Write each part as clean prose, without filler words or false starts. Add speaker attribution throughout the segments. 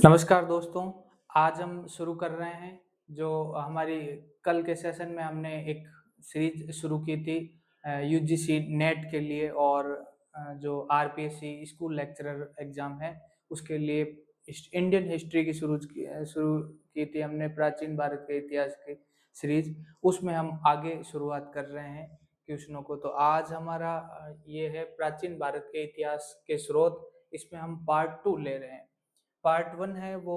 Speaker 1: नमस्कार दोस्तों, आज हम शुरू कर रहे हैं जो हमारी कल के सेशन में हमने एक सीरीज शुरू की थी यूजीसी नेट के लिए और जो आरपीएससी स्कूल लेक्चरर एग्जाम है उसके लिए इंडियन हिस्ट्री की शुरू की थी हमने प्राचीन भारत के इतिहास की सीरीज। उसमें हम आगे शुरुआत कर रहे हैं क्वेश्चनों को। तो आज हमारा ये है प्राचीन भारत के इतिहास के स्रोत। इसमें हम पार्ट 2 ले रहे हैं। पार्ट 1 है वो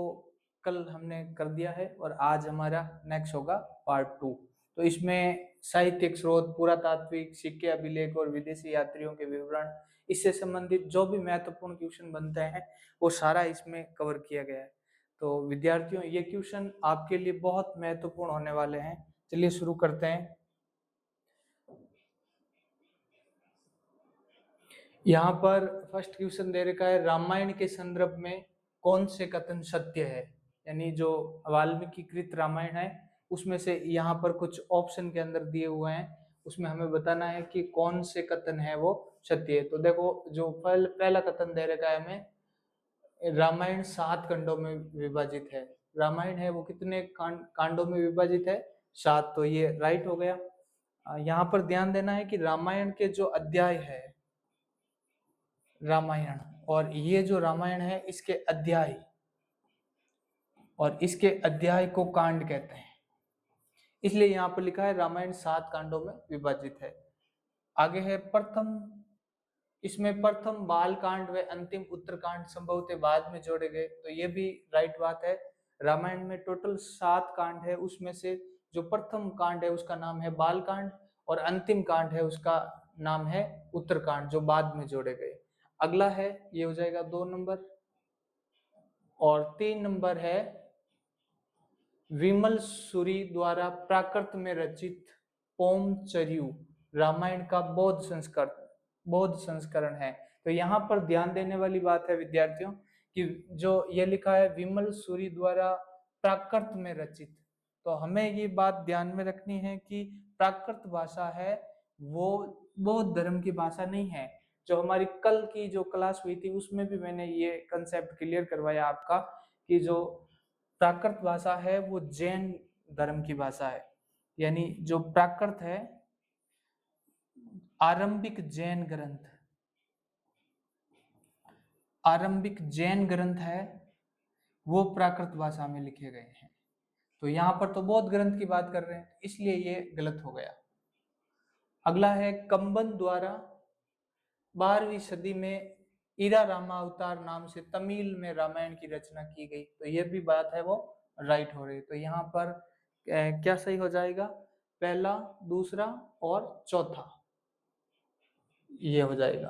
Speaker 1: कल हमने कर दिया है और आज हमारा नेक्स्ट होगा पार्ट 2। तो इसमें साहित्यिक स्रोत, पुरातात्विक, सिक्के अभिलेख और विदेशी यात्रियों के विवरण, इससे संबंधित जो भी महत्वपूर्ण क्वेश्चन बनते हैं वो सारा इसमें कवर किया गया है। तो विद्यार्थियों, ये क्वेश्चन आपके लिए बहुत महत्वपूर्ण होने वाले हैं। चलिए शुरू करते हैं। यहाँ पर फर्स्ट क्वेश्चन दे रखा है, रामायण के संदर्भ में कौन से कथन सत्य है। यानी जो वाल्मीकि कृत रामायण है उसमें से यहाँ पर कुछ ऑप्शन के अंदर दिए हुए हैं, उसमें हमें बताना है कि कौन से कथन है वो सत्य है। तो देखो, जो पहला कथन दे रखा है हमें, रामायण 7 खंडों में विभाजित है। रामायण है वो कितने कांडों में विभाजित है? 7। तो ये राइट हो गया। यहाँ पर ध्यान देना है कि रामायण के जो अध्याय है, रामायण, और ये जो रामायण है इसके अध्याय, और इसके अध्याय को कांड कहते हैं, इसलिए यहाँ पर लिखा है रामायण 7 कांडों में विभाजित है। आगे है प्रथम, इसमें प्रथम बाल कांड व अंतिम उत्तरकांड संभवतः बाद में जोड़े गए। तो ये भी राइट बात है। रामायण में टोटल 7 कांड है, उसमें से जो प्रथम कांड है उसका नाम है बाल कांड और अंतिम कांड है उसका नाम है उत्तरकांड, जो बाद में जोड़े गए। अगला है, ये हो जाएगा 2 नंबर। और 3 नंबर है विमल सूरी द्वारा प्राकृत में रचित पोमचर्यु रामायण का बौद्ध संस्करण है। तो यहाँ पर ध्यान देने वाली बात है विद्यार्थियों कि जो ये लिखा है विमल सूरी द्वारा प्राकृत में रचित, तो हमें ये बात ध्यान में रखनी है कि प्राकृत भाषा है वो बौद्ध धर्म की भाषा नहीं है। जो हमारी कल की जो क्लास हुई थी उसमें भी मैंने ये कंसेप्ट क्लियर करवाया आपका कि जो प्राकृत भाषा है वो जैन धर्म की भाषा है। यानी जो प्राकृत है, आरंभिक जैन ग्रंथ, आरंभिक जैन ग्रंथ है वो प्राकृत भाषा में लिखे गए हैं। तो यहाँ पर तो बौद्ध ग्रंथ की बात कर रहे हैं, इसलिए ये गलत हो गया। अगला है कंबन द्वारा 12वीं सदी में ईरा रामावतार नाम से तमिल में रामायण की रचना की गई। तो ये भी बात है वो राइट हो रही है। तो यहाँ पर क्या सही हो जाएगा? पहला, दूसरा और चौथा, ये हो जाएगा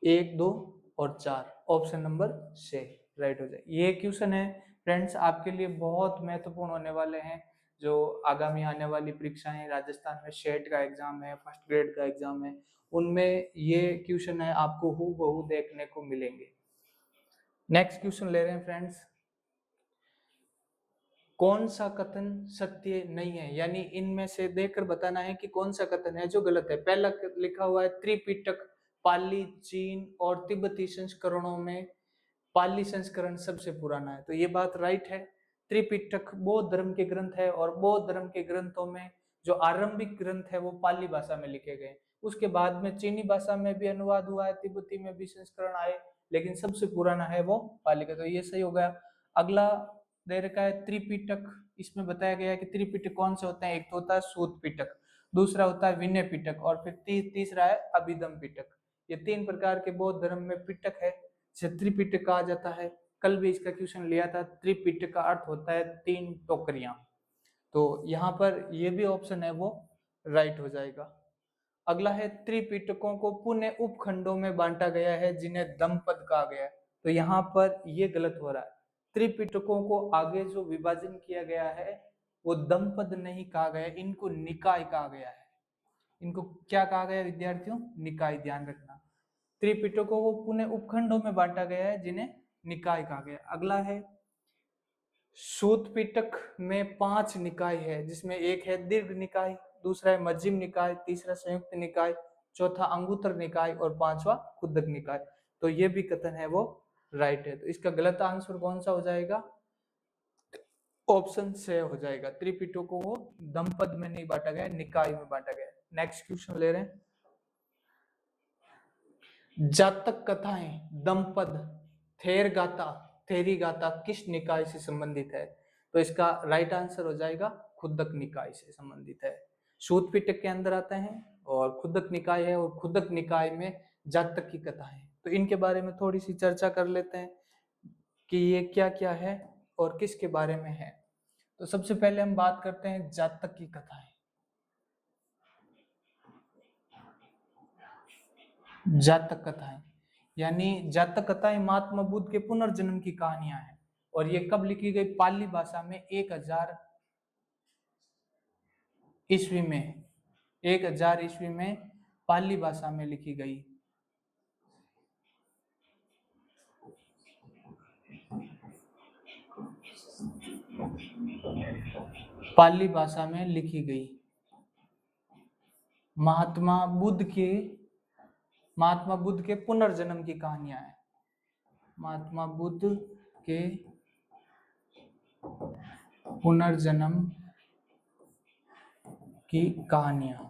Speaker 1: 1, 2 और 4, ऑप्शन नंबर से राइट हो जाएगा। ये क्वेश्चन है फ्रेंड्स आपके लिए बहुत महत्वपूर्ण होने वाले हैं। जो आगामी आने वाली परीक्षाएं, राजस्थान में शेट का एग्जाम है, फर्स्ट ग्रेड का एग्जाम है, उनमें ये क्वेश्चन है आपको हूबहू देखने को मिलेंगे। नेक्स्ट क्वेश्चन ले रहे हैं फ्रेंड्स, कौन सा कथन सत्य नहीं है। यानी इनमें से देखकर बताना है कि कौन सा कथन है जो गलत है। पहला लिखा हुआ है त्रिपिटक पाली, चीन और तिब्बती संस्करणों में पाली संस्करण सबसे पुराना है। तो ये बात राइट है। त्रिपिटक बौद्ध धर्म के ग्रंथ है और बौद्ध धर्म के ग्रंथों में जो आरंभिक ग्रंथ है वो पाली भाषा में लिखे गए। उसके बाद में चीनी भाषा में भी अनुवाद हुआ है, तिब्बती में भी संस्करण आए, लेकिन सबसे पुराना है वो पाली का। तो ये सही हो गया। अगला दे रखा है त्रिपिटक, इसमें बताया गया है कि त्रिपिटक कौन से होते हैं। एक तो होता है सूत पिटक, दूसरा होता है विनय पिटक और फिर तीसरा है अभिधम पिटक। ये 3 प्रकार के बौद्ध धर्म में पिटक है, त्रिपिटक कहा जाता है। कल भी इसका क्वेश्चन लिया था। त्रिपिटक का अर्थ होता है 3 टोकरियां। तो यहाँ पर ये भी ऑप्शन है वो राइट हो जाएगा। अगला है त्रिपिटकों को पुनः उपखंडों में बांटा गया है जिन्हें दमपद कहा गया है। तो यहाँ पर ये गलत हो रहा है। त्रिपिटकों को आगे जो विभाजन किया गया है वो दमपद नहीं कहा गया, इनको निकाय कहा गया है। इनको क्या कहा गया विद्यार्थियों? निकाय, ध्यान रखना। त्रिपिटकों को पुनः उपखंडों में बांटा गया है जिन्हें निकाय कहा गया। अगला है सूत पिटक में 5 निकाय है, जिसमें एक है दीर्घ निकाय, दूसरा है मध्यम निकाय, तीसरा संयुक्त निकाय, चौथा अंगुत्तर निकाय और 5वां कुद्दक निकाय। तो ये भी कथन है वो राइट है। तो इसका गलत आंसर कौन सा हो जाएगा? ऑप्शन से हो जाएगा। त्रिपिटकों को दमपद में नहीं बांटा गया, निकाय में बांटा गया। नेक्स्ट क्वेश्चन ले रहे हैं। जातक कथाएं दमपद थेर गाथा थेरी गाथा किस निकाय से संबंधित है? तो इसका राइट आंसर हो जाएगा खुदक निकाय से संबंधित है। सूत पिटक के अंदर आता है और खुदक निकाय है, और खुदक निकाय में जातक की कथा है। तो इनके बारे में थोड़ी सी चर्चा कर लेते हैं कि ये क्या क्या है और किसके बारे में है। तो सबसे पहले हम बात करते हैं जातक की कथाएं। जातक कथाएं यानी जातक कथाएं महात्मा बुद्ध के पुनर्जन्म की कहानियां हैं, और ये कब लिखी गई? पाली भाषा में 1000 ईस्वी में, 1000 ईस्वी में पाली भाषा में लिखी गई। पाली भाषा में लिखी गई महात्मा बुद्ध के पुनर्जन्म की कहानियां हैं। महात्मा बुद्ध के पुनर्जन्म की कहानियां,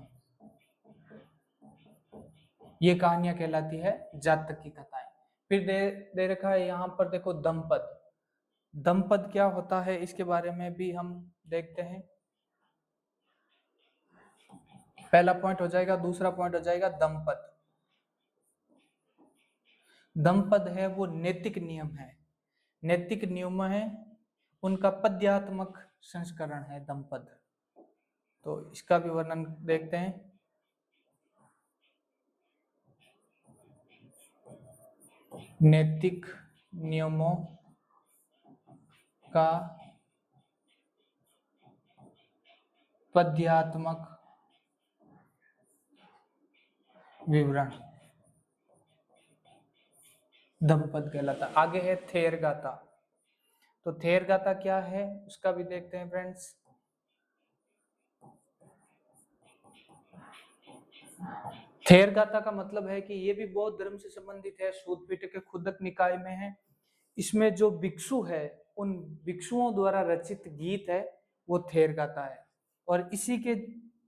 Speaker 1: ये कहानियां कहलाती है जातक की कथाएं। फिर दे रखा है यहाँ पर, देखो दमपद। दमपद क्या होता है इसके बारे में भी हम देखते हैं। पहला पॉइंट हो जाएगा, दूसरा पॉइंट हो जाएगा दमपद। दमपद है वो नैतिक नियम है, नैतिक नियम है, उनका पद्यात्मक संस्करण है दमपद। तो इसका भी वर्णन देखते हैं। नैतिक नियमों का पद्यात्मक विवरण दमपद कहलाता। आगे है थेर गाथा। तो थेर गाथा क्या है उसका भी देखते हैं फ्रेंड्स। थेर गाथा का मतलब है कि ये भी बौद्ध धर्म से संबंधित है, सूत पिटक के खुदक निकाय में है। इसमें जो भिक्षु है उन भिक्षुओं द्वारा रचित गीत है वो थेर गाथा है। और इसी के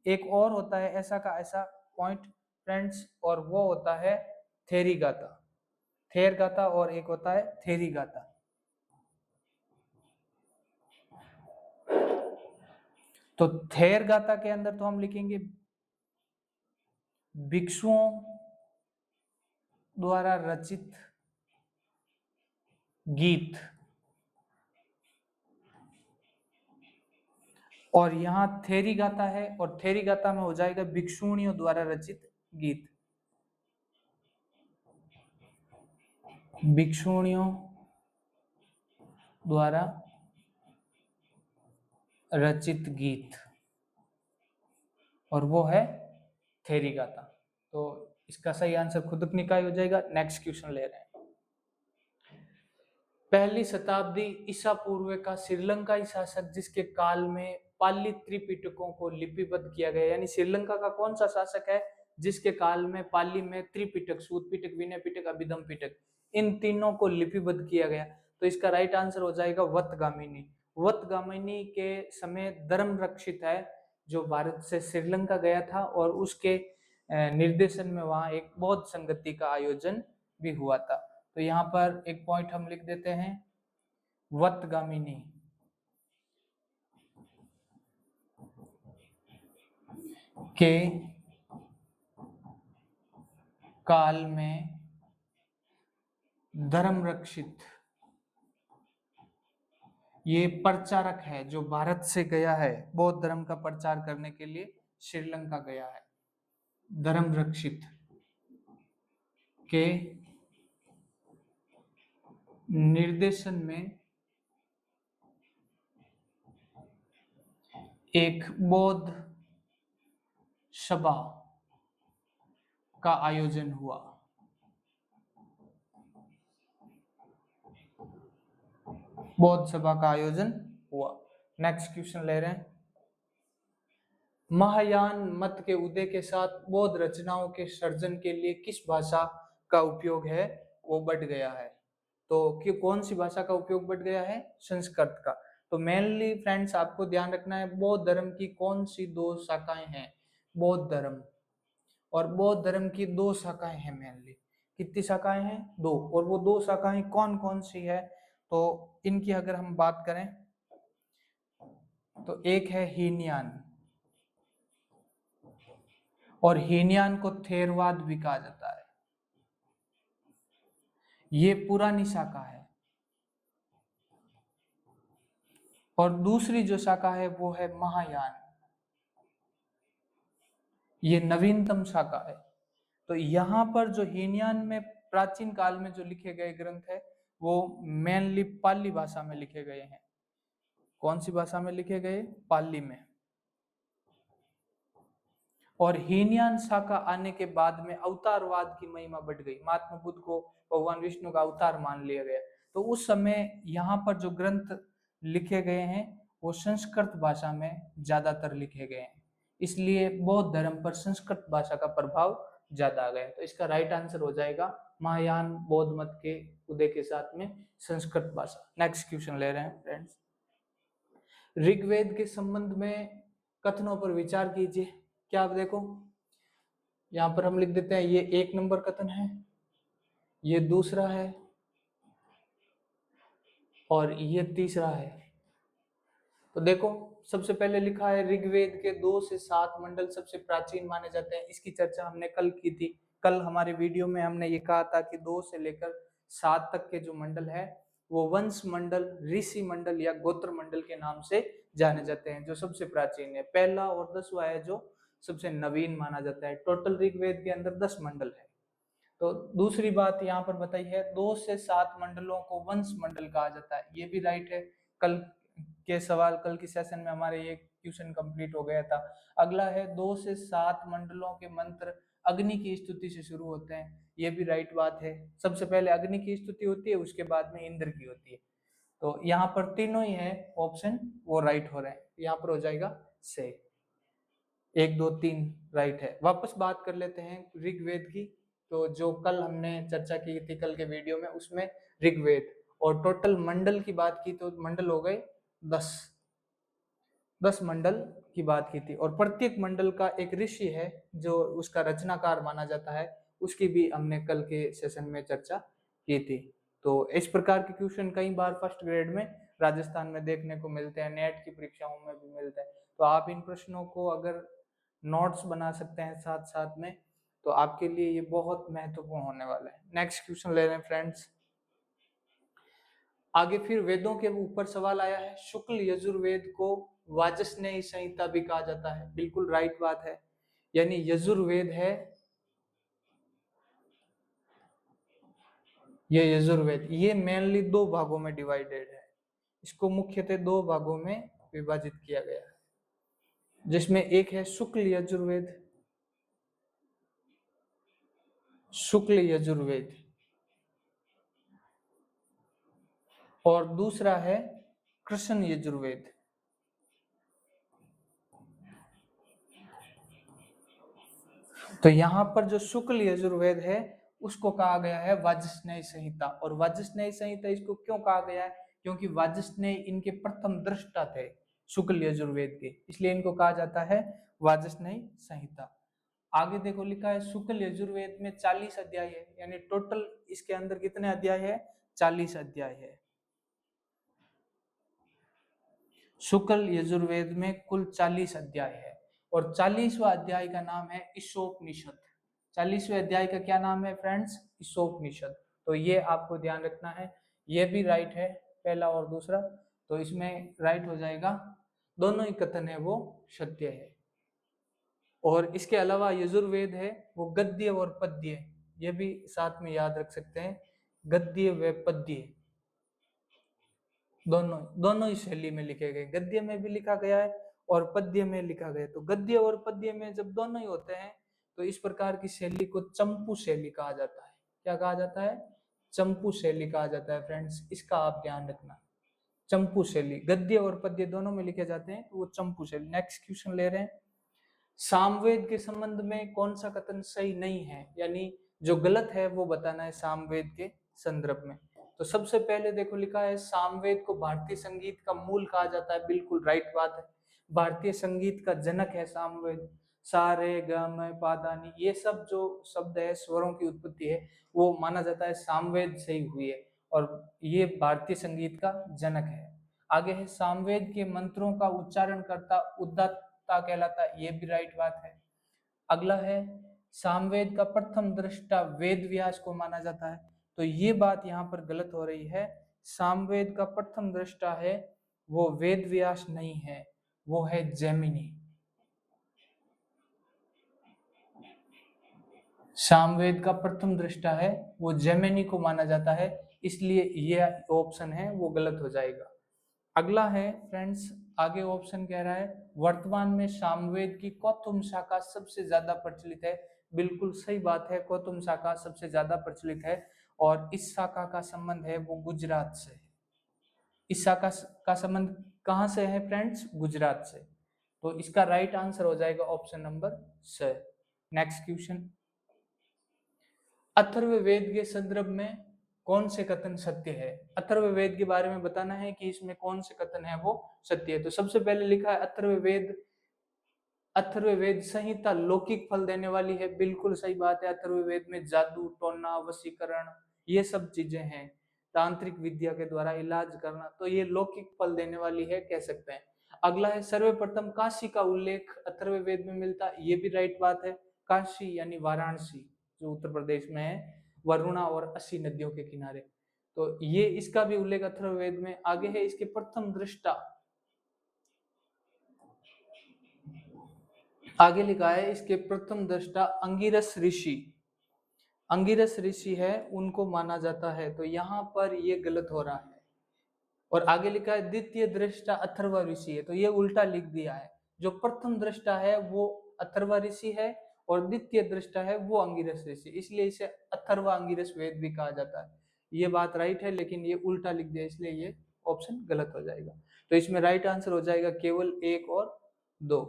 Speaker 1: एक और होता है ऐसा का ऐसा पॉइंट फ्रेंड्स, और वो होता है थेरी गाथा। थेर गाथा और एक होता है थेरी गाथा। तो थेर गाथा के अंदर तो हम लिखेंगे भिक्षुओं द्वारा रचित गीत, और यहाँ थेरी गाथा है, और थेरी गाथा में हो जाएगा भिक्षुणियों द्वारा रचित गीत। भिक्षुणियों द्वारा रचित गीत, और वो है थेरी गाथा। तो इसका सही आंसर खुदक निकाय हो जाएगा। नेक्स्ट क्वेश्चन ले रहे हैं। पहली शताब्दी ईसा पूर्व का श्रीलंकाई शासक जिसके काल में पाली त्रिपिटकों को लिपिबद्ध किया गया, यानी श्रीलंका का कौन सा शासक है जिसके काल में पाली में त्रिपिटक, सूत पिटक, विनय पिटक, अभिधम पिटक, इन तीनों को लिपिबद्ध किया गया? तो इसका राइट आंसर हो जाएगा वतगामिनी। वतगामिनी के समय धर्म रक्षित है जो भारत से श्रीलंका गया था, और उसके निर्देशन में वहां एक बौद्ध संगति का आयोजन भी हुआ था। तो यहाँ पर एक पॉइंट हम लिख देते हैं, वतगामिनी के काल में धर्म रक्षित ये प्रचारक है जो भारत से गया है, बौद्ध धर्म का प्रचार करने के लिए श्रीलंका गया है। धर्म रक्षित के निर्देशन में एक बौद्ध सभा का आयोजन हुआ। बौद्ध सभा का आयोजन हुआ। नेक्स्ट क्वेश्चन ले रहे हैं। महायान मत के उदय के साथ बौद्ध रचनाओं के सर्जन के लिए किस भाषा का उपयोग है वो बढ़ गया है? तो कि कौन सी भाषा का उपयोग बढ़ गया है? संस्कृत का। तो मेनली फ्रेंड्स आपको ध्यान रखना है, बौद्ध धर्म की कौन सी दो शाखाएं हैं? बौद्ध धर्म, और बौद्ध धर्म की दो शाखाएं हैं मेनली। कितनी शाखाएं हैं? दो। और वो दो शाखाएं कौन कौन सी है? तो इनकी अगर हम बात करें तो एक है हीनयान, और हीनयान को थेरवाद भी कहा जाता है, ये पुरानी शाखा है। और दूसरी जो शाखा है वो है महायान, ये नवीनतम शाखा है। तो यहाँ पर जो हीनयान में प्राचीन काल में जो लिखे गए ग्रंथ है वो मेनली पाली भाषा में लिखे गए हैं। कौन सी भाषा में लिखे गए? पाली में। और हीनयान शाखा आने के बाद में अवतारवाद की महिमा बढ़ गई, महात्मा बुद्ध को भगवान विष्णु का अवतार मान लिया गया। तो उस समय यहाँ पर जो ग्रंथ लिखे गए हैं वो संस्कृत भाषा में ज्यादातर लिखे गए हैं, इसलिए बौद्ध धर्म पर संस्कृत भाषा का प्रभाव ज्यादा आ गया। तो इसका राइट आंसर हो जाएगा महायान बौद्ध मत के उदय के साथ में संस्कृत भाषा। नेक्स्ट क्वेश्चन ले रहे हैं फ्रेंड्स, ऋग्वेद के संबंध में कथनों पर विचार कीजिए। क्या आप देखो, यहां पर हम लिख देते हैं ये 1 नंबर कथन है, ये दूसरा है, और ये तीसरा है। तो देखो सबसे पहले लिखा है ऋग्वेद के 2 से 7 मंडल सबसे प्राचीन माने जाते हैं। इसकी चर्चा हमने कल की थी। कल हमारे वीडियो में हमने ये कहा था कि 2 से लेकर 7 तक के जो मंडल है वो वंश मंडल, ऋषि मंडल या गोत्र मंडल के नाम से जाने जाते हैं, जो सबसे प्राचीन है। पहला और 10वां है जो सबसे नवीन माना जाता है। टोटल ऋग्वेद के अंदर 10 मंडल है। तो दूसरी बात यहाँ पर बताई है 2 से 7 मंडलों को वंश मंडल कहा जाता है, ये भी राइट है। कल के सवाल, कल की सेशन में हमारे ये क्वेश्चन कंप्लीट हो गया था। अगला है 2 से 7 मंडलों के मंत्र अग्नि की स्तुति से शुरू होते हैं, ये भी राइट बात है। सबसे पहले अग्नि की स्तुति होती है, उसके बाद में इंद्र की होती है। तो यहाँ पर तीनों ही है ऑप्शन वो राइट हो रहे हैं, यहाँ पर हो जाएगा से 1 2 3 राइट है। वापस बात कर लेते हैं ऋग्वेद की। तो जो कल हमने चर्चा की थी कल के वीडियो में, उसमें ऋग्वेद और टोटल मंडल की बात की तो मंडल हो गए 10 मंडल की बात की थी। और प्रत्येक मंडल का एक ऋषि है जो उसका रचनाकार माना जाता है, उसकी भी हमने कल के सेशन में चर्चा की थी। तो इस प्रकार के क्वेश्चन कई बार फर्स्ट ग्रेड में राजस्थान में देखने को मिलते हैं, नेट की परीक्षाओं में भी मिलते हैं। तो आप इन प्रश्नों को अगर नोट्स बना सकते हैं साथ साथ में, तो आपके लिए ये बहुत महत्वपूर्ण होने वाला है। नेक्स्ट क्वेश्चन ले रहे हैं फ्रेंड्स, आगे फिर वेदों के ऊपर सवाल आया है। शुक्ल यजुर्वेद को वाजस्नेयी संहिता भी कहा जाता है, बिल्कुल राइट बात है। यानी यजुर्वेद है, ये यजुर्वेद, ये मेनली 2 भागों में डिवाइडेड है। इसको मुख्यतः 2 भागों में विभाजित किया गया है, जिसमें एक है शुक्ल यजुर्वेद, शुक्ल यजुर्वेद, और दूसरा है कृष्ण यजुर्वेद। तो यहाँ पर जो शुक्ल यजुर्वेद है उसको कहा गया है वाजस्नेय संहिता। और वाजस्नेय संहिता इसको क्यों कहा गया है? क्योंकि वाजस्नेय इनके प्रथम दृष्टा थे शुक्ल यजुर्वेद के, इसलिए इनको कहा जाता है वाजस्नेय संहिता। आगे देखो लिखा है शुक्ल यजुर्वेद में 40 अध्याय है, यानी टोटल इसके अंदर कितने अध्याय है? 40 अध्याय है। शुक्ल यजुर्वेद में कुल 40 अध्याय है, और 40वां अध्याय का नाम है ईशोपनिषद। 40वें अध्याय का क्या नाम है फ्रेंड्स? ईशोपनिषद। तो ये आपको ध्यान रखना है, ये भी राइट है पहला और दूसरा, तो इसमें राइट हो जाएगा। दोनों ही कथन है वो सत्य है। और इसके अलावा यजुर्वेद है वो गद्य और पद्य, ये भी साथ में याद रख सकते हैं, गद्य व पद्य दोनों दोनों ही शैली में लिखे गए, गद्य में भी लिखा गया है और पद्य में लिखा गया है। तो गद्य और पद्य में जब दोनों ही होते हैं तो इस प्रकार की शैली को चंपू शैली कहा जाता है। क्या कहा जाता है? चंपू शैली कहा जाता है फ्रेंड्स, इसका आप ध्यान रखना। चंपू शैली, गद्य और पद्य दोनों में लिखे जाते हैं तो वो चंपू शैली। नेक्स्ट क्वेश्चन ले रहे हैं, सामवेद के संबंध में कौन सा कथन सही नहीं है, यानी जो गलत है वो बताना है सामवेद के संदर्भ में। तो सबसे पहले देखो लिखा है सामवेद को भारतीय संगीत का मूल कहा जाता है, बिल्कुल राइट बात है। भारतीय संगीत का जनक है सामवेद। सा रे ग म पा धा नी ये सब जो शब्द है, स्वरों की उत्पत्ति है, वो माना जाता है सामवेद से ही हुई है और ये भारतीय संगीत का जनक है। आगे है सामवेद के मंत्रों का उच्चारण करता उद्दाता कहलाता है, ये भी राइट बात है। अगला है सामवेद का प्रथम दृष्टा वेद व्यास को माना जाता है, तो ये बात यहाँ पर गलत हो रही है। सामवेद का प्रथम दृष्टा है वो वेद व्यास नहीं है, वो है जेमिनी। सामवेद का प्रथम दृष्टा है वो जेमिनी को माना जाता है, इसलिए ये ऑप्शन है वो गलत हो जाएगा। अगला है फ्रेंड्स, आगे ऑप्शन कह रहा है वर्तमान में सामवेद की कौतुम शाखा सबसे ज्यादा प्रचलित है। बिल्कुल सही बात है, कौतुम शाखा सबसे ज्यादा प्रचलित है और इस शाखा का संबंध है वो गुजरात से है। इस शाखा का संबंध कहां से है फ्रेंड्स? गुजरात से। तो इसका राइट आंसर हो जाएगा option number C. Next question, Atharvaveda के संदर्भ में कौन से कथन सत्य है? अथर्ववेद के बारे में बताना है कि इसमें कौन से कथन है वो सत्य है। तो सबसे पहले लिखा है अथर्ववेद संहिता लौकिक फल देने वाली है, बिल्कुल सही बात है। अथर्ववेद में जादू, टोना, वशीकरण ये सब चीजें हैं, तांत्रिक विद्या के द्वारा इलाज करना, तो ये लौकिक फल देने वाली है कह सकते हैं। अगला है सर्वप्रथम काशी का उल्लेख अथर्ववेद में मिलता है, ये भी राइट बात है। काशी यानी वाराणसी जो उत्तर प्रदेश में है, वरुणा और अस्सी नदियों के किनारे, तो ये इसका भी उल्लेख अथर्ववेद में। आगे है इसके प्रथम दृष्टा, आगे लिखा है इसके प्रथम दृष्टा अंगिरस ऋषि, अंगिरस ऋषि है उनको माना जाता है, तो यहाँ पर ये गलत हो रहा है। और आगे लिखा है द्वितीय दृष्टा अथर्व ऋषि है, तो ये उल्टा लिख दिया है। जो प्रथम दृष्टा है वो अथर्व ऋषि है और द्वितीय दृष्टा है वो अंगिरस ऋषि, इसलिए इसे अथर्व अंगिरस वेद भी कहा जाता है। ये बात राइट है, लेकिन ये उल्टा लिख दिया, इसलिए ये ऑप्शन गलत हो जाएगा। तो इसमें राइट आंसर हो जाएगा केवल 1 और 2।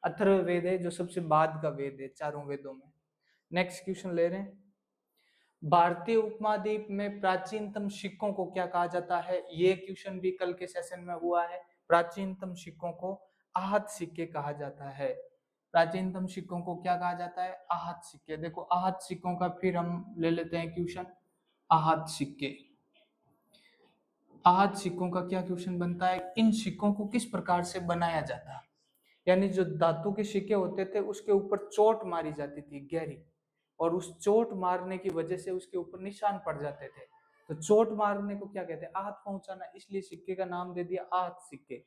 Speaker 1: अथर्व वेद है जो सबसे बाद का वेद है चारों वेदों में। नेक्स्ट क्वेश्चन ले रहे हैं, भारतीय उपमहाद्वीप में प्राचीनतम सिक्कों को क्या कहा जाता है? ये क्वेश्चन भी कल के सेशन में हुआ है। प्राचीनतम सिक्कों को आहत सिक्के कहा जाता है। प्राचीनतम सिक्कों को क्या कहा जाता है? आहत सिक्के। देखो आहत सिक्कों का फिर हम ले लेते हैं क्वेश्चन। आहत सिक्के, आहत सिक्कों का क्या क्वेश्चन बनता है? इन सिक्कों को किस प्रकार से बनाया जाता है? यानी जो धातु के सिक्के होते थे उसके ऊपर चोट मारी जाती थी गहरी, और उस चोट मारने की वजह से उसके ऊपर निशान पड़ जाते थे। तो चोट मारने को क्या कहते हैं? आहत पहुंचाना, इसलिए सिक्के का नाम दे दिया आहत सिक्के।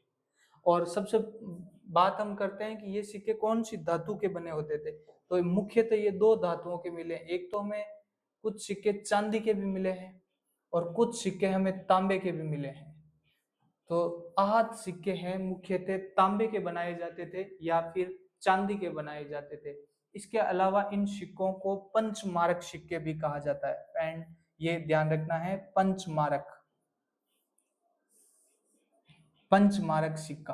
Speaker 1: और सबसे बात हम करते हैं कि ये सिक्के कौन सी धातु के बने होते थे, तो मुख्यतः ये दो धातुओं के मिले। एक तो हमें कुछ सिक्के चांदी के भी मिले हैं और कुछ सिक्के हमें तांबे के भी मिले हैं। तो आहत सिक्के हैं मुख्यतः तांबे के बनाए जाते थे या फिर चांदी के बनाए जाते थे। इसके अलावा इन सिक्कों को पंचमारक सिक्के भी कहा जाता है, एंड ये ध्यान रखना है, पंचमारक, पंचमारक सिक्का,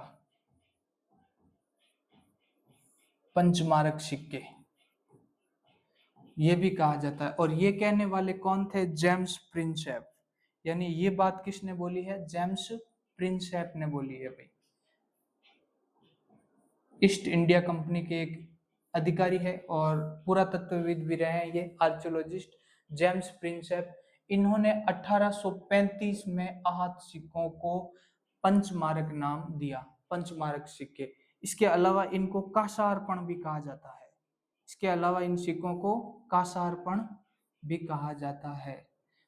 Speaker 1: पंचमारक सिक्के ये भी कहा जाता है। और ये कहने वाले कौन थे? James Prinsep. यानी ये बात किसने बोली है? जेम्स प्रिंसेप ने बोली है भाई। ईस्ट इंडिया कंपनी के एक अधिकारी है और पुरातत्वविद भी रहे हैं ये, आर्कियोलॉजिस्ट जेम्स प्रिंसेप। इन्होंने 1835 में आहत सिक्कों को पंचमारक नाम दिया, पंचमारक सिक्के। इसके अलावा इनको कांसार्पण भी कहा जाता है, इसके अलावा इन सिक्कों को कांसार्पण भी कहा जाता है।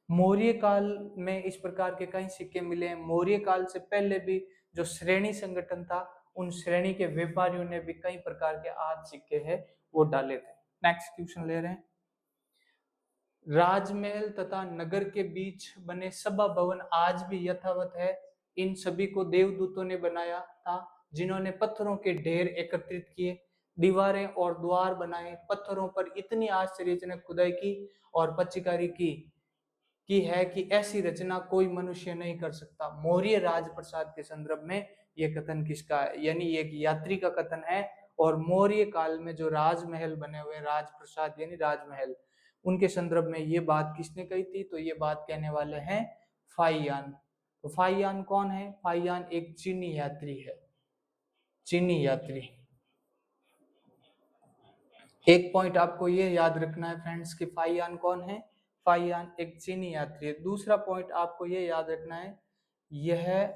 Speaker 1: मौर्य काल में इस प्रकार के कई सिक्के मिले हैं। मौर्य काल से पहले भी जो श्रेणी संगठन था, उन श्रेणी के व्यापारियों ने भी कई प्रकार के आहत सिक्के हैं वो डाले थे। नेक्स्ट क्वेश्चन ले रहे हैं, राजमहल तथा नगर के बीच बने सभा भवन आज भी यथावत है। इन सभी को देवदूतों ने बनाया था, जिन्होंने पत्थरों के ढेर एकत्रित किए, दीवारें और द्वार बनाए, पत्थरों पर इतनी आश्चर्यजनक खुदाई की और पच्चीकारी की है कि ऐसी रचना कोई मनुष्य नहीं कर सकता। मौर्य राजप्रसाद के संदर्भ में यह कथन किसका है? यानी एक यात्री का कथन है। और मौर्य काल में जो राजमहल बने हुए, राजप्रसाद यानी राजमहल, उनके संदर्भ में ये बात किसने कही थी? तो ये बात कहने वाले हैं फाहियान। तो फाहियान कौन है? फाहियान एक चीनी यात्री है, चीनी यात्री। एक पॉइंट आपको ये याद रखना है फ्रेंड्स कि फाहियान कौन है? फाहियान एक चीनी यात्री है। दूसरा पॉइंट आपको ये याद रखना है, यह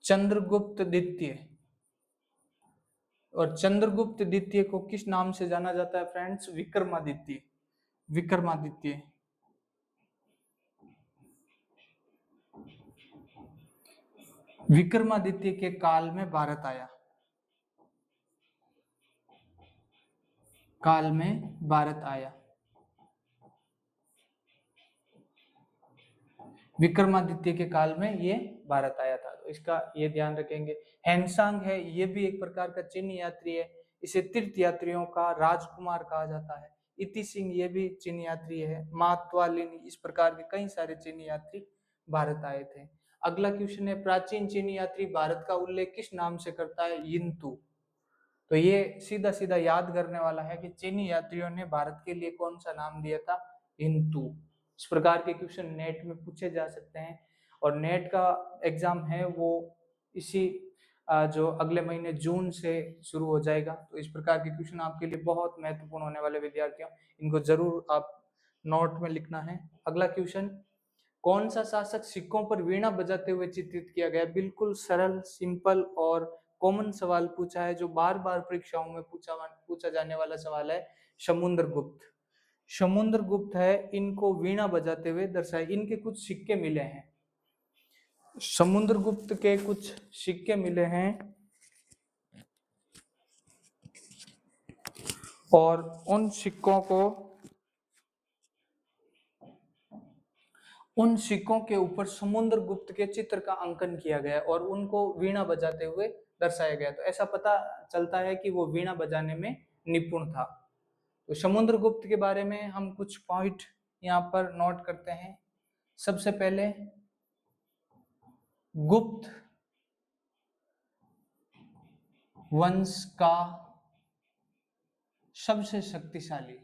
Speaker 1: चंद्रगुप्त द्वितीय, और चंद्रगुप्त द्वितीय को किस नाम से जाना जाता है फ्रेंड्स? विक्रमादित्य। विक्रमादित्य। विक्रमादित्य के काल में भारत आया, काल में भारत आया। विक्रमादित्य के काल में ये भारत आया था, तो इसका ये ध्यान रखेंगे। हैनसांग है, ये भी एक प्रकार का चीनी यात्री है, इसे तीर्थ यात्रियों का राजकुमार कहा जाता है। इति सिंह ये भी चीनी यात्री है। मातवालिनी, इस प्रकार के कई सारे चीनी यात्री भारत आए थे। अगला क्वेश्चन है, प्राचीन चीनी यात्री भारत का उल्लेख किस नाम से करता है? यिंतु। तो ये सीधा सीधा याद करने वाला है कि चीनी यात्रियों ने भारत के लिए कौन सा नाम दिया था? हिंदू। इस प्रकार के क्वेश्चन नेट में पूछे जा सकते हैं, और नेट का एग्जाम है वो इसी जो अगले महीने जून से शुरू हो जाएगा। तो इस प्रकार के क्वेश्चन आपके लिए बहुत महत्वपूर्ण होने वाले विद्यार्थियों, इनको जरूर आप नोट में लिखना है। अगला क्वेश्चन, कौन सा शासक सिक्कों पर वीणा बजाते हुए चित्रित किया गया? बिल्कुल सरल, सिंपल और कॉमन सवाल पूछा है, जो बार बार परीक्षाओं में पूछा जाने वाला सवाल है। समुद्रगुप्त, समुद्रगुप्त है, इनको वीणा बजाते हुए दर्शाए। इनके कुछ सिक्के मिले हैं, समुद्रगुप्त के कुछ सिक्के मिले हैं, और उन सिक्कों के ऊपर समुद्रगुप्त के चित्र का अंकन किया गया और उनको वीणा बजाते हुए दर्शाया गया। तो ऐसा पता चलता है कि वो वीणा बजाने में निपुण था। तो समुद्रगुप्त के बारे में हम कुछ पॉइंट यहाँ पर नोट करते हैं। सबसे पहले, गुप्त वंश का सबसे शक्तिशाली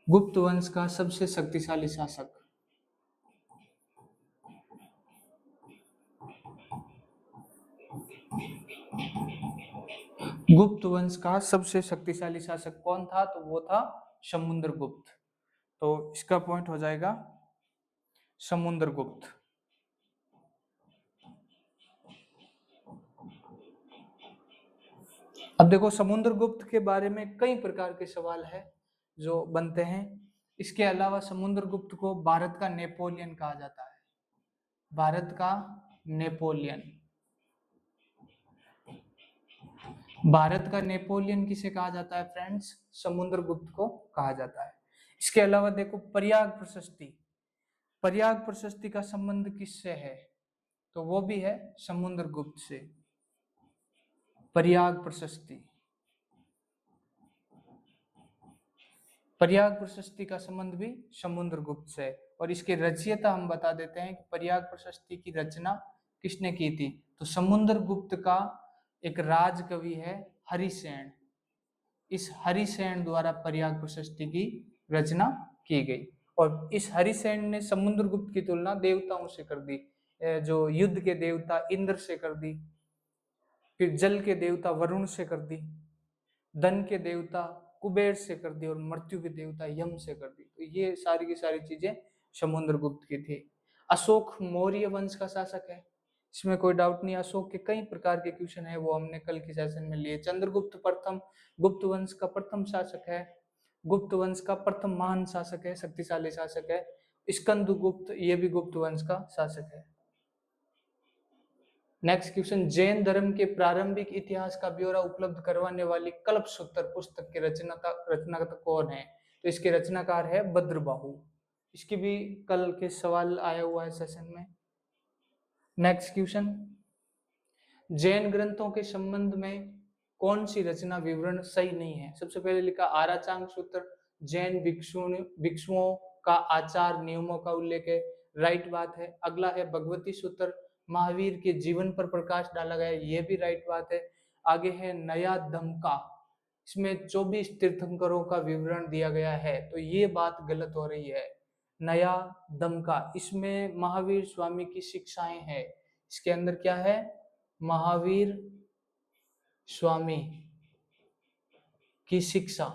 Speaker 1: गुप्त वंश का सबसे शक्तिशाली शासक, गुप्त वंश का सबसे शक्तिशाली शासक कौन था? तो वो था समुद्रगुप्त। तो इसका पॉइंट हो जाएगा समुद्रगुप्त। अब देखो, समुद्रगुप्त के बारे में कई प्रकार के सवाल है जो बनते हैं। इसके अलावा समुद्रगुप्त को भारत का नेपोलियन कहा जाता है, भारत का नेपोलियन। भारत का नेपोलियन किसे कहा जाता है फ्रेंड्स? समुद्रगुप्त को कहा जाता है। इसके अलावा देखो, प्रयाग प्रशस्ति, प्रयाग प्रशस्ति का संबंध किससे है? तो वो भी है समुद्रगुप्त से। प्रयाग प्रशस्ति, प्रयाग प्रशस्ति का संबंध भी समुद्रगुप्त से। और इसके रचयिता हम बता देते हैं कि प्रयाग प्रशस्ति की रचना किसने की थी? तो समुद्रगुप्त का एक राजकवि है हरिसेन। इस हरिसेन द्वारा प्रयाग प्रशस्ति की रचना की गई। और इस हरिसेन ने समुद्रगुप्त की तुलना देवताओं से कर दी, जो युद्ध के देवता इंद्र से कर दी, फिर जल के देवता वरुण से कर दी, धन के देवता कुबेर से कर दी, और मृत्यु के देवता यम से कर दी। तो ये सारी की सारी चीजें समुद्रगुप्त की थी। अशोक मौर्य वंश का शासक है, इसमें कोई डाउट नहीं। अशोक के कई प्रकार के क्वेश्चन है, वो हमने कल के सेशन में लिए। चंद्रगुप्त प्रथम गुप्त वंश का प्रथम शासक है, गुप्त वंश का प्रथम महान शासक है, शक्तिशाली शासक है। स्कंदगुप्त, ये भी गुप्त वंश का शासक है। नेक्स्ट क्वेश्चन, जैन धर्म के प्रारंभिक इतिहास का ब्यौरा उपलब्ध करवाने वाली कल्पसूत्र पुस्तक के रचनाकार कौन है? तो इसके रचनाकार है भद्रबाहु। इसकी भी कल के सवाल आया हुआ है सेशन में। नेक्स्ट क्वेश्चन, जैन ग्रंथों के संबंध में कौन सी रचना विवरण सही नहीं है? सबसे पहले लिखा आराचांग सूत्र, जैन भिक्षुओं का आचार नियमों का उल्लेख है, राइट बात है। अगला है भगवती सूत्र, महावीर के जीवन पर प्रकाश डाला गया है, यह भी राइट बात है। आगे है नया धमका, इसमें 24 तीर्थंकरों का विवरण दिया गया है, तो ये बात गलत हो रही है। नया दमका, इसमें महावीर स्वामी की शिक्षाएं हैं। इसके अंदर क्या है? महावीर स्वामी की शिक्षा,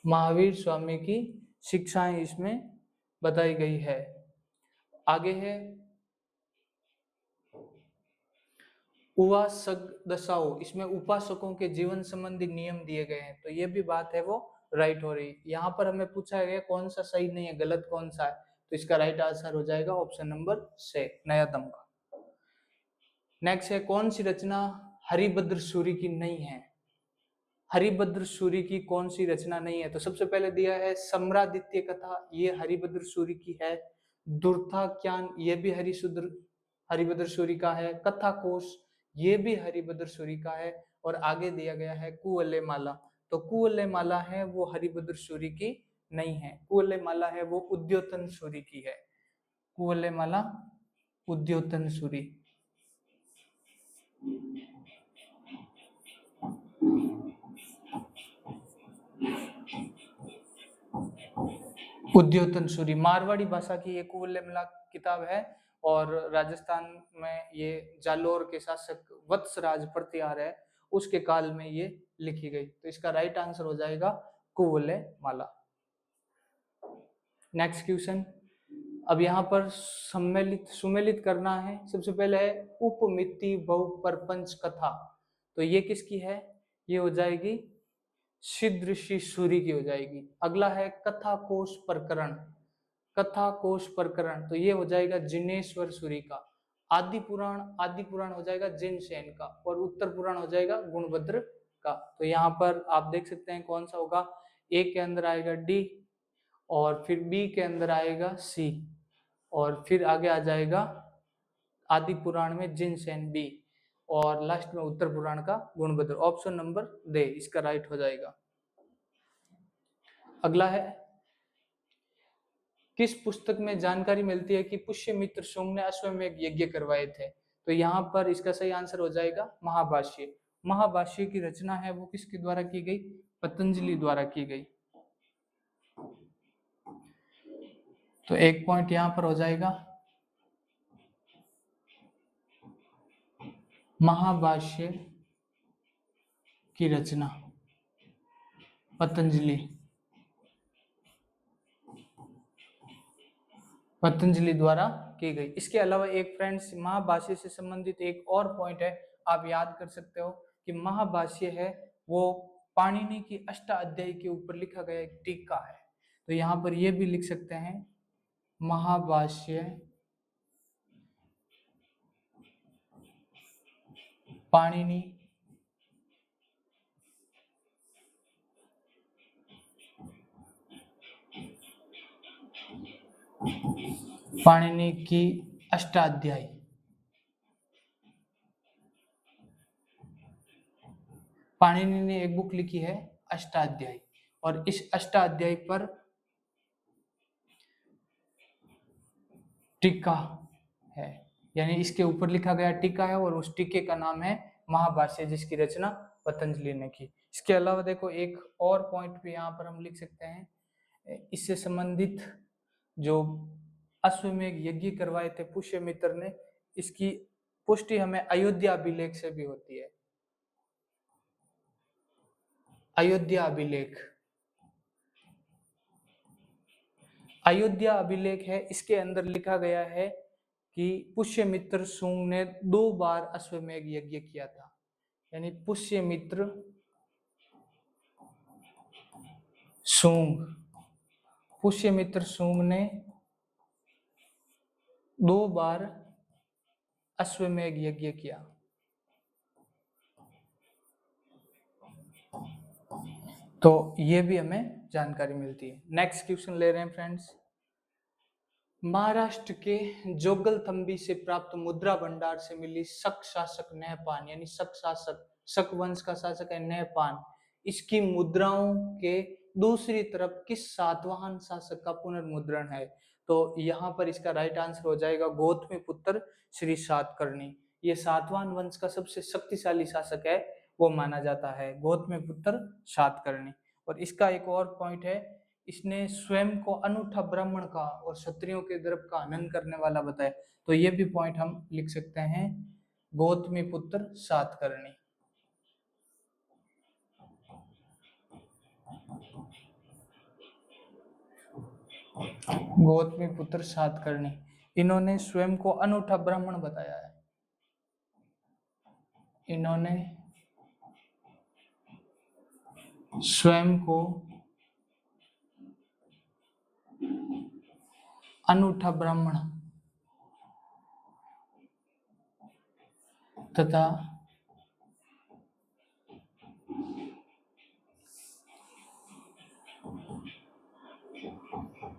Speaker 1: महावीर स्वामी की शिक्षाएं इसमें बताई गई है। आगे है उपासक दशाओं, इसमें उपासकों के जीवन संबंधी नियम दिए गए हैं, तो ये भी बात है वो राइट हो रही है। यहाँ पर हमें पूछा गया कौन सा सही नहीं है, गलत कौन सा है, तो इसका राइट आंसर हो जाएगा ऑप्शन नंबर से, नया दमका। नेक्स्ट है कौन सी रचना हरिभद्र सूरी की नहीं है? हरिभद्र सूरी की कौन सी रचना नहीं है? तो सबसे पहले दिया है सम्रादित्य कथा, ये हरिभद्र सूरी की है। दुर्थाख्यान, ये भी हरिभद्र सूरी का है। कथा कोश, ये भी हरिभद्र सूरी का है। और आगे दिया गया है कुवलय माला, तो कुवलय माला है वो हरिभद्र सूरी की नहीं है। कुवलय माला है वो उद्योतन सूरी की है। कुवलय माला उद्योतन सूरी। उद्योतन सूरी मारवाड़ी भाषा की एक कुवलय किताब है, और राजस्थान में ये जालोर के शासक वत्सराज प्रतिहार है, उसके काल में ये लिखी गई, तो इसका राइट आंसर हो जाएगा कुवलय माला। नेक्स्ट क्वेश्चन, अब यहाँ पर सुमेलित करना है। सबसे पहले है उपमिति बहुप्रपंच कथा, तो ये किसकी है? ये हो जाएगी सिद्ध ऋषि सूरी की हो जाएगी। अगला है कथा कोश प्रकरण, कथा कोश प्रकरण, तो ये हो जाएगा जिनेश्वर सूरी का। आदि पुराण हो जाएगा जिनसेन का, और उत्तर पुराण हो जाएगा गुणभद्र का। तो यहाँ पर आप देख सकते हैं कौन सा होगा। ए के अंदर आएगा डी, और फिर बी के अंदर आएगा सी, और फिर आगे आ जाएगा आदि पुराण में जिनसेन बी, और लास्ट में उत्तर पुराण का गुणभद्र। ऑप्शन नंबर दे इसका राइट हो जाएगा। अगला है किस पुस्तक में जानकारी मिलती है कि पुष्यमित्र शुंग ने अश्वमेध यज्ञ करवाए थे? तो यहाँ पर इसका सही आंसर हो जाएगा महाभाष्य। महाभाष्य की रचना है वो किसके द्वारा की गई? पतंजलि द्वारा की गई। तो एक पॉइंट यहाँ पर हो जाएगा। महाभाष्य की रचना पतंजलि द्वारा की गई। इसके अलावा एक फ्रेंड्स महाभाष्य से संबंधित एक और पॉइंट है, आप याद कर सकते हो कि महाभाष्य है वो पाणिनि की अष्टाध्यायी के ऊपर लिखा गया एक टीका है। तो यहाँ पर ये भी लिख सकते हैं महाभाष्य पाणिनि की अष्टाध्यायी। पाणिनि ने एक बुक लिखी है अष्टाध्यायी, और इस अष्टाध्यायी पर टीका है, यानी इसके ऊपर लिखा गया टीका है, और उस टीके का नाम है महाभाष्य, जिसकी रचना पतंजलि ने की। इसके अलावा देखो एक और पॉइंट भी यहाँ पर हम लिख सकते हैं, इससे संबंधित जो अश्वमेध यज्ञ करवाए थे पुष्यमित्र ने, इसकी पुष्टि हमें अयोध्या अभिलेख से भी होती है। अयोध्या अभिलेख है, इसके अंदर लिखा गया है कि पुष्यमित्र शुंग ने 2 बार अश्वमेध यज्ञ किया था, यानी पुष्यमित्र शुंग ने 2 बार अश्वमेध यज्ञ किया। तो ये भी हमें जानकारी मिलती है। नेक्स्ट क्वेश्चन ले रहे हैं फ्रेंड्स, महाराष्ट्र के जोगलथंबी से प्राप्त मुद्रा भंडार से मिली शक शासक नहपान, यानी शक वंश का शासक है नहपान, इसकी मुद्राओं के दूसरी तरफ किस सातवाहन शासक का पुनर्मुद्रण है? तो यहाँ पर इसका राइट आंसर हो जाएगा गौतमी पुत्र श्री सातकर्णी। ये सातवाहन वंश का सबसे शक्तिशाली शासक है वो माना जाता है, गौतमीपुत्र सातकर्णी। और इसका एक और पॉइंट है, इसने स्वयं को अनूठा ब्राह्मण का और क्षत्रियों के द्रव्य का हनन करने वाला बताया। तो ये भी पॉइंट हम लिख सकते हैं, गौतमीपुत्र सातकर्णी। गौतमीपुत्र सातकर्णी, इन्होंने स्वयं को अनूठा ब्राह्मण बताया है। इन्होंने स्वयं को अनूठा ब्राह्मण तथा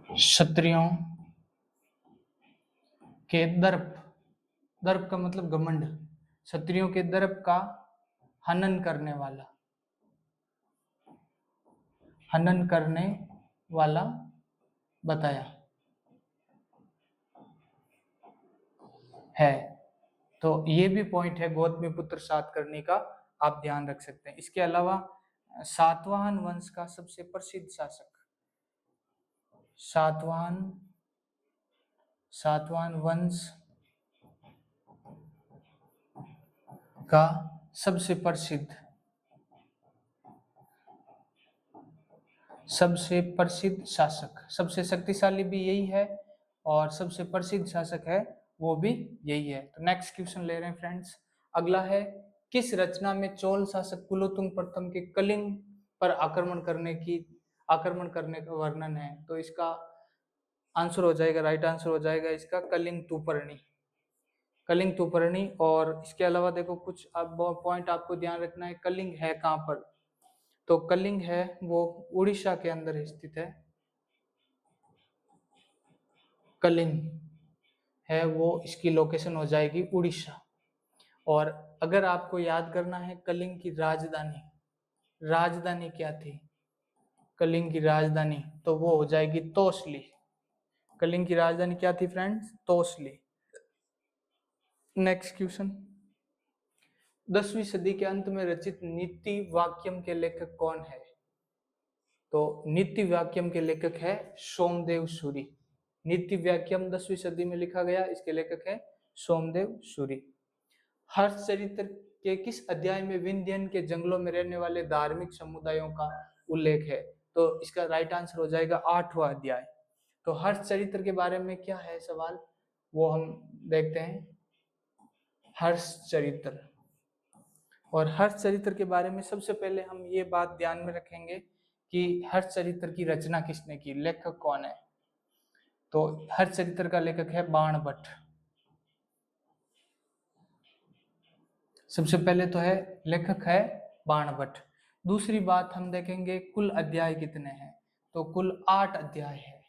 Speaker 1: क्षत्रियों के दर्प, दर्प का मतलब घमंड, क्षत्रियों के दर्प का हनन करने वाला, हनन करने वाला बताया है। तो ये भी पॉइंट है गौतमीपुत्र सातकर्णी का, आप ध्यान रख सकते हैं। इसके अलावा सातवाहन वंश का सबसे प्रसिद्ध शासक, सातवाहन वंश का सबसे प्रसिद्ध शासक, सबसे शक्तिशाली भी यही है और सबसे प्रसिद्ध शासक है वो भी यही है। तो नेक्स्ट क्वेश्चन ले रहे हैं फ्रेंड्स, अगला है, किस रचना में चोल शासक कुलोत्तुंग प्रथम के कलिंग पर आक्रमण करने का वर्णन है? तो इसका आंसर हो जाएगा, राइट आंसर हो जाएगा इसका कलिंग तुपर्णी, कलिंग तुपर्णी। और इसके अलावा देखो कुछ अब पॉइंट आपको ध्यान रखना है, कलिंग है कहाँ पर? तो कलिंग है वो उड़ीसा के अंदर स्थित है, कलिंग है वो इसकी लोकेशन हो जाएगी उड़ीसा। और अगर आपको याद करना है कलिंग की राजधानी क्या थी, कलिंग की राजधानी, तो वो हो जाएगी तोसली। कलिंग की राजधानी क्या थी फ्रेंड्स? तोसली। नेक्स्ट क्वेश्चन, 10वीं सदी के अंत में रचित नीति वाक्यम के लेखक कौन है? तो नीति वाक्यम के लेखक है सोमदेव सूरी। नीति वाक्यम 10वीं सदी में लिखा गया, इसके लेखक है सोमदेव सूरी। हर्षचरित्र के किस अध्याय में विंध्यन के जंगलों में रहने वाले धार्मिक समुदायों का उल्लेख है? तो इसका राइट आंसर हो जाएगा 8वां अध्याय। तो हर्षचरित्र के बारे में क्या है सवाल, वो हम देखते हैं। हर्षचरित्र, और हर्षचरित्र के बारे में सबसे पहले हम ये बात ध्यान में रखेंगे कि हर्षचरित्र की रचना किसने की, लेखक कौन है? तो हर्षचरित्र का लेखक है बाणभट्ट। सबसे पहले तो है लेखक है बाणभट्ट। दूसरी बात हम देखेंगे कुल अध्याय कितने हैं, तो कुल 8 अध्याय है।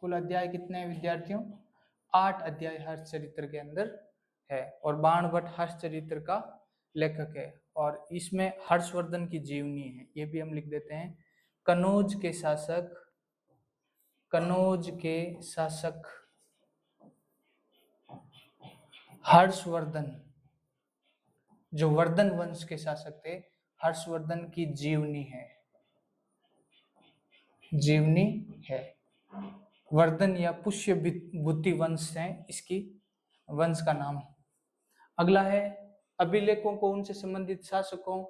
Speaker 1: कुल अध्याय कितने हैं विद्यार्थियों? 8 अध्याय हर्षचरित्र के अंदर है, और बाणभट्ट हर्षचरित्र का लेखक है। और इसमें हर्षवर्धन की जीवनी है, ये भी हम लिख देते हैं। कनौज के शासक हर्षवर्धन, जो वर्धन वंश के शासक थे, हर्षवर्धन की जीवनी है। वर्धन या पुष्य बुद्धि वंश है इसकी वंश का नाम। अगला है, अभिलेखों को उनसे संबंधित शासकों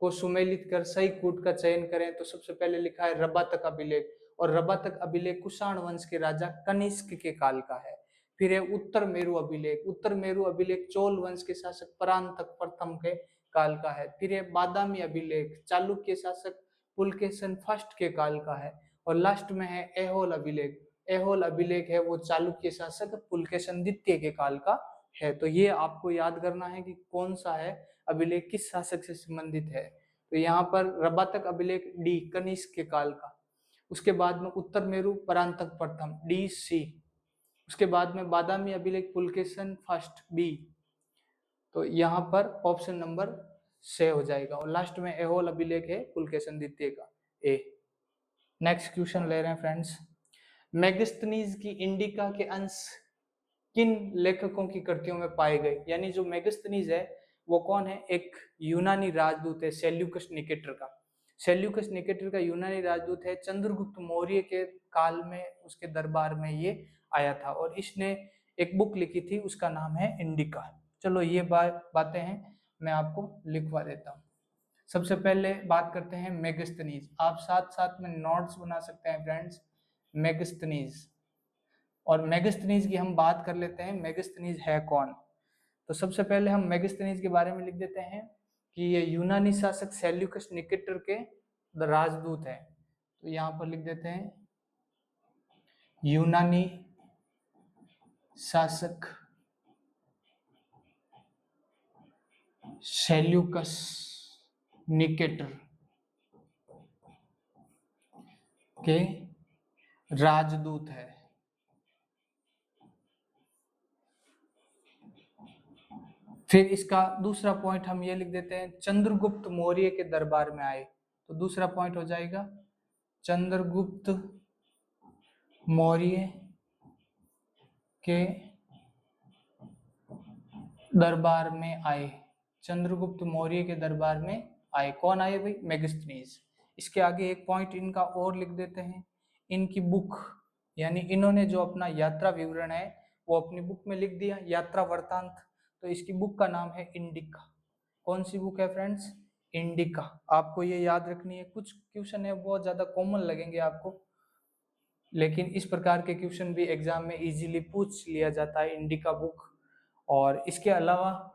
Speaker 1: को सुमेलित कर सही कूट का चयन करें। तो सबसे पहले लिखा है रबातक अभिलेख, और रबातक अभिलेख कुषाण वंश के राजा कनिष्क के काल का है। फिर है उत्तर मेरु अभिलेख चोल वंश के शासक परांतक प्रथम के काल का है। फिर है बादामी अभिलेख चालुक्य शासक पुलकेशन फर्स्ट के काल का है। और लास्ट में है ऐहोल अभिलेख है वो चालुक्य शासक पुलकेशन द्वितीय के काल का है। तो ये आपको याद करना है कि कौन सा है अभिलेख किस शासक से संबंधित है। तो यहाँ पर रबातक अभिलेख डी कनिष्क के काल का, उसके बाद में उत्तर मेरु परांतक प्रथम डी सी, उसके बाद में बादामी अभिलेख पुलकेशन फर्स्ट बी। तो यहाँ पर ऑप्शन नंबर से हो जाएगा, और लास्ट में ऐहोल अभिलेख है पुलकेशन द्वितीय का ए। नेक्स्ट क्वेश्चन ले रहे हैं फ्रेंड्स, मेगास्थनीज की इंडिका के अंश किन लेखकों की कृतियों में पाए गए। यानी जो मेगास्थनीज है वो कौन है, एक यूनानी राजदूत है सेल्यूकस निकेटर का। सेल्यूकस निकेटर का यूनानी राजदूत है, चंद्रगुप्त मौर्य के काल में उसके दरबार में ये आया था और इसने एक बुक लिखी थी, उसका नाम है इंडिका। चलो ये बातें हैं मैं आपको लिखवा देता हूँ। सबसे पहले बात करते हैं मेगास्थनीज। आप साथ साथ में नोट्स बना सकते हैं फ्रेंड्स, मेगास्थनीज। और मेगास्थनीज की हम बात कर लेते हैं, मेगास्थनीज है कौन। तो सबसे पहले हम मेगास्थनीज के बारे में लिख देते हैं कि ये यूनानी शासक सेल्यूकस निकेटर के राजदूत है। तो यहाँ पर लिख देते हैं यूनानी शासक सेल्यूकस निकेटर के राजदूत है। फिर इसका दूसरा पॉइंट हम ये लिख देते हैं, चंद्रगुप्त मौर्य के दरबार में आए। तो दूसरा पॉइंट हो जाएगा चंद्रगुप्त मौर्य के दरबार में आए। चंद्रगुप्त मौर्य के दरबार में आए, कौन आए भाई, मेगास्थनीज। इसके आगे एक पॉइंट इनका और लिख देते हैं, इनकी बुक, यानी इन्होंने जो अपना यात्रा विवरण है वो अपनी बुक में लिख दिया, यात्रा वृत्तांत। तो इसकी बुक का नाम है इंडिका। कौन सी बुक है फ्रेंड्स, इंडिका। आपको ये याद रखनी है, कुछ क्वेश्चन है बहुत ज्यादा कॉमन लगेंगे आपको, लेकिन इस प्रकार के क्वेश्चन भी एग्जाम में इजीली पूछ लिया जाता है, इंडिका बुक। और इसके अलावा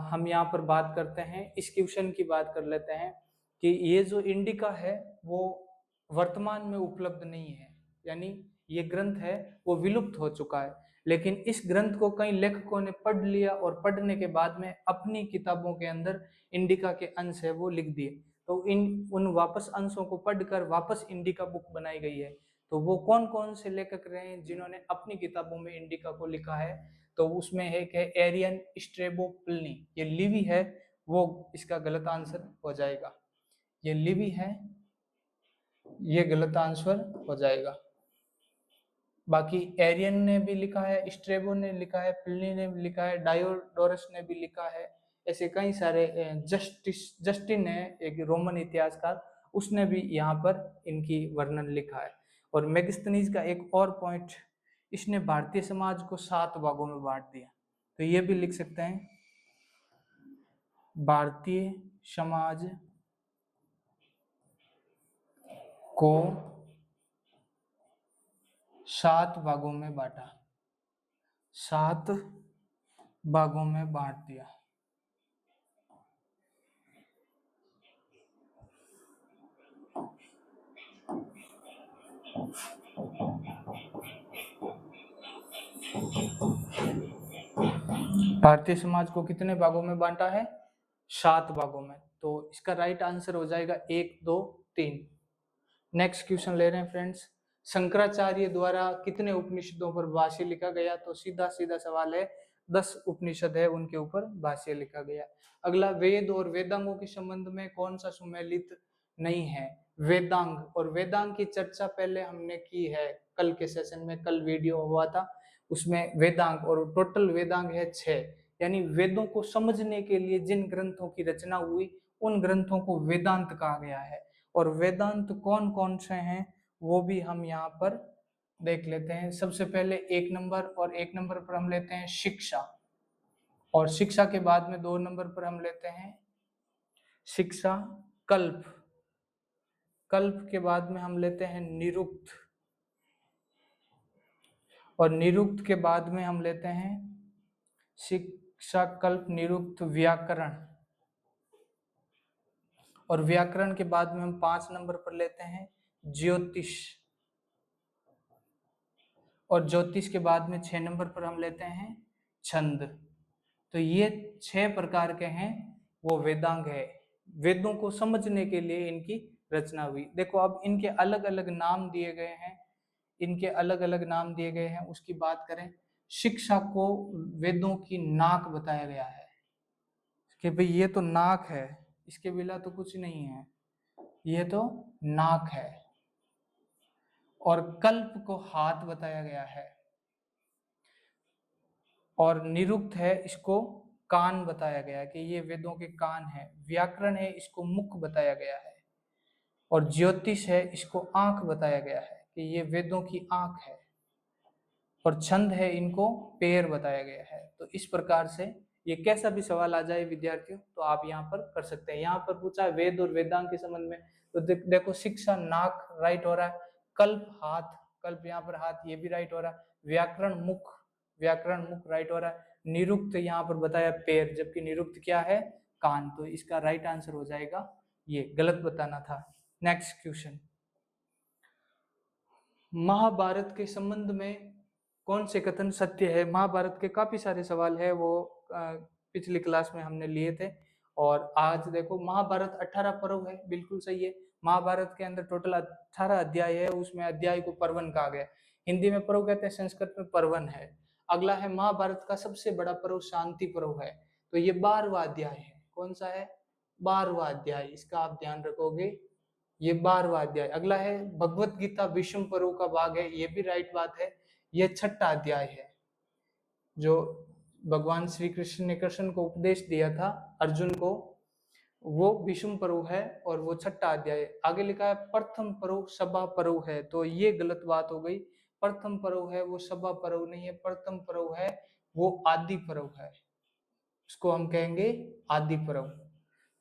Speaker 1: हम यहाँ पर बात करते हैं, इस क्वेश्चन की बात कर लेते हैं कि ये जो इंडिका है वो वर्तमान में उपलब्ध नहीं है, यानी ये ग्रंथ है वो विलुप्त हो चुका है। लेकिन इस ग्रंथ को कई लेखकों ने पढ़ लिया और पढ़ने के बाद में अपनी किताबों के अंदर इंडिका के अंश है वो लिख दिए। तो उन वापस अंशों को पढ़कर वापस इंडिका बुक बनाई गई है। तो वो कौन कौन से लेखक रहे हैं जिन्होंने अपनी किताबों में इंडिका को लिखा है, तो उसमें एक है एरियन स्ट्रेबो प्लिनी। ये लिवी है, वो इसका गलत आंसर हो जाएगा। ये लिवी है, ये गलत आंसर हो जाएगा। बाकी एरियन ने भी लिखा है, स्ट्रेबो ने लिखा है, प्लिनी ने भी लिखा है, डायोडोरस ने भी लिखा है। ऐसे कई सारे, जस्टिन है एक रोमन इतिहासकार, उसने भी यहाँ पर इनकी वर्णन लिखा है। और मेगास्थनीज का एक और पॉइंट, इसने भारतीय समाज को 7 भागों में बांट दिया। तो ये भी लिख सकते हैं, भारतीय समाज को 7 भागों में बांटा, 7 भागों में बांट दिया। भारतीय समाज को कितने भागों में बांटा है, 7 भागों में। तो इसका राइट आंसर हो जाएगा 1, 2, 3। नेक्स्ट क्वेश्चन ले रहे हैं फ्रेंड्स, शंकराचार्य द्वारा कितने उपनिषदों पर भाष्य लिखा गया। तो सीधा सीधा सवाल है, 10 उपनिषद है उनके ऊपर भाष्य लिखा गया। अगला, वेद और वेदांगों के संबंध में कौन सा सुमेलित नहीं है, वेदांग। और वेदांग की चर्चा पहले हमने की है कल के सेशन में, कल वीडियो हुआ था उसमें वेदांग, और टोटल वेदांग है 6। यानी वेदों को समझने के लिए जिन ग्रंथों की रचना हुई उन ग्रंथों को वेदांत कहा गया है। और वेदांत कौन कौन से हैं वो भी हम यहाँ पर देख लेते हैं। सबसे पहले 1 नंबर, और 1 नंबर पर हम लेते हैं शिक्षा, और शिक्षा के बाद में 2 नंबर पर हम लेते हैं शिक्षा कल्प, कल्प के बाद में हम लेते हैं निरुक्त, और निरुक्त के बाद में हम लेते हैं शिक्षा कल्प निरुक्त व्याकरण, और व्याकरण के बाद में हम 5 नंबर पर लेते हैं ज्योतिष, और ज्योतिष के बाद में 6 नंबर पर हम लेते हैं छंद। तो ये 6 प्रकार के हैं वो वेदांग है, वेदों को समझने के लिए इनकी रचना हुई। देखो अब इनके अलग अलग नाम दिए गए हैं, इनके अलग अलग नाम दिए गए हैं। उसकी बात करें, शिक्षा को वेदों की नाक बताया गया है कि भाई ये तो नाक है, इसके बिना तो कुछ नहीं है, ये तो नाक है। और कल्प को हाथ बताया गया है। और निरुक्त है, इसको कान बताया गया है कि ये वेदों के कान है। व्याकरण है, इसको मुख बताया गया है। और ज्योतिष है, इसको आंख बताया गया है कि ये वेदों की आंख है। और छंद है, इनको पैर बताया गया है। तो इस प्रकार से ये कैसा भी सवाल आ जाए विद्यार्थियों तो आप यहाँ पर कर सकते हैं। यहाँ पर पूछा है वेद और वेदांग के संबंध में, तो देखो शिक्षा नाक राइट हो रहा है, कल्प हाथ, कल्प यहाँ पर हाथ, ये भी राइट हो रहा है। व्याकरण मुख राइट हो रहा है। निरुक्त यहाँ पर बताया पैर, जबकि निरुक्त क्या है, कान। तो इसका राइट आंसर हो जाएगा ये, गलत बताना था। नेक्स्ट क्वेश्चन, महाभारत के संबंध में कौन से कथन सत्य है। महाभारत के काफी सारे सवाल है, वो पिछली क्लास में हमने लिए थे। और आज देखो महाभारत 18 पर्व है, बिल्कुल सही है। महाभारत के अंदर टोटल 18 अध्याय है, उसमें अध्याय को पर्वन कहा गया। हिंदी में पर्व कहते हैं, संस्कृत में पर्वन है। अगला है महाभारत का सबसे बड़ा पर्व शांति पर्व है, तो ये 12वां अध्याय है। कौन सा है, 12वां अध्याय, इसका आप ध्यान रखोगे, ये 12वां अध्याय। अगला है भगवत गीता विषम पर्व का भाग है, ये भी राइट बात है। ये 6ठा अध्याय है, जो भगवान श्री कृष्ण ने कृष्ण को उपदेश दिया था अर्जुन को, वो विषम पर्व है और वो 6ठा अध्याय। आगे लिखा है प्रथम पर्व सभा पर्व है, तो ये गलत बात हो गई। प्रथम पर्व है वो सभा पर्व नहीं है, प्रथम पर्व है वो आदि पर्व है, उसको हम कहेंगे आदि पर्व।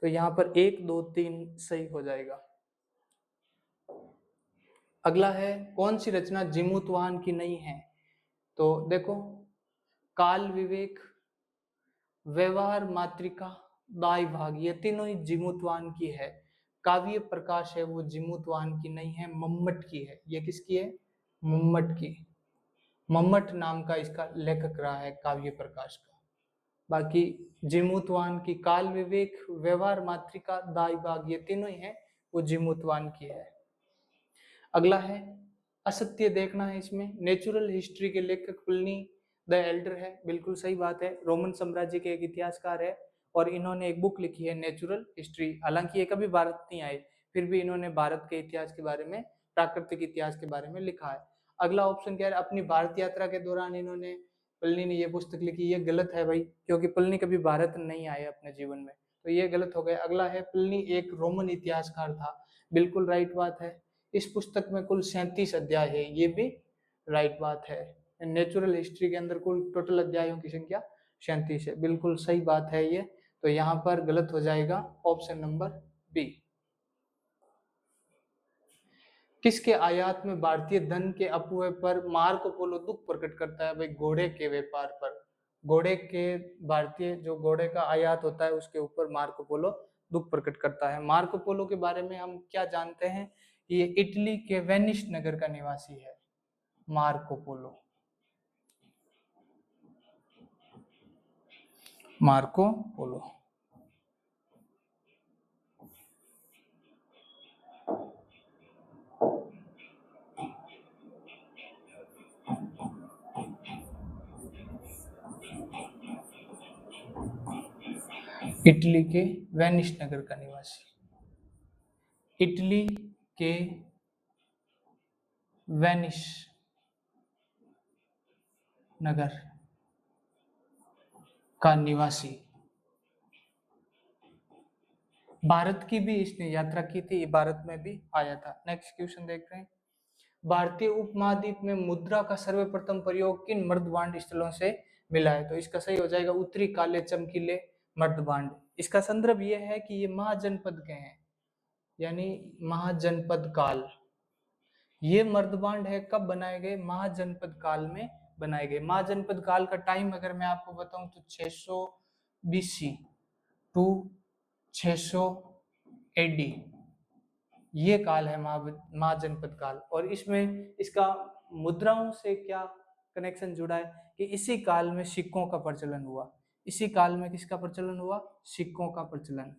Speaker 1: तो यहाँ पर 1 2 3 सही हो जाएगा। अगला है कौन सी रचना जिमूतवाहन की नहीं है। तो देखो, काल विवेक, व्यवहार मातृका, दाई भाग, ये तीनों ही जिमूतवाहन की है। काव्य प्रकाश है वो जिमूतवाहन की नहीं है, मम्मट की है। ये किसकी है, मम्मट की। मम्मट नाम का इसका लेखक रहा है काव्य प्रकाश का। बाकी जिमूतवाहन की काल विवेक, व्यवहार मातृका, दाई भाग, ये तीनों ही है वो जिमूतवाहन की है। अगला है असत्य देखना है इसमें। नेचुरल हिस्ट्री के लेखक प्लिनी द एल्डर है, बिल्कुल सही बात है। रोमन साम्राज्य के एक इतिहासकार है और इन्होंने एक बुक लिखी है नेचुरल हिस्ट्री। हालांकि ये कभी भारत नहीं आए, फिर भी इन्होंने भारत के इतिहास के बारे में, प्राकृतिक इतिहास के बारे में लिखा है। अगला ऑप्शन क्या है, अपनी भारत यात्रा के दौरान इन्होंने, प्लिनी ने ये पुस्तक लिखी। ये गलत है भाई, क्योंकि प्लिनी कभी भारत नहीं आए अपने जीवन में, तो ये गलत हो गया। अगला है प्लिनी एक रोमन इतिहासकार था, बिल्कुल राइट बात है। इस पुस्तक में कुल 37 अध्याय है, ये भी राइट बात है। नेचुरल हिस्ट्री के अंदर कुल टोटल अध्यायों की संख्या 37 है, बिल्कुल सही बात है ये। तो यहाँ पर गलत हो जाएगा ऑप्शन नंबर बी। किसके आयात में भारतीय धन के अपुए पर मार्को पोलो दुख प्रकट करता है। भाई घोड़े के व्यापार पर, घोड़े के, भारतीय जो घोड़े का आयात होता है उसके ऊपर मार्को पोलो दुख प्रकट करता है। मार्को पोलो के बारे में हम क्या जानते हैं, ये इटली के वेनिस नगर का निवासी है Marco Polo. Marco Polo Italy के वेनिस नगर का निवासी, इटली के वेनिस नगर का निवासी। भारत की भी इसने यात्रा की थी, भारत में भी आया था। नेक्स्ट क्वेश्चन देख रहे हैं, भारतीय उपमहाद्वीप में मुद्रा का सर्वप्रथम प्रयोग किन मर्दबांड स्थलों से मिला है। तो इसका सही हो जाएगा उत्तरी काले चमकीले मर्दबांड। इसका संदर्भ यह है कि ये महाजनपद के हैं, यानी महाजनपद काल। ये मर्दबांड है कब बनाए गए, महाजनपद काल में बनाए गए। महाजनपद काल का टाइम अगर मैं आपको बताऊं तो 600 बीसी टू 600 एडी, ये काल है महाजनपद काल। और इसमें इसका मुद्राओं से क्या कनेक्शन जुड़ा है कि इसी काल में सिक्कों का प्रचलन हुआ। इसी काल में किसका प्रचलन हुआ, सिक्कों का प्रचलन।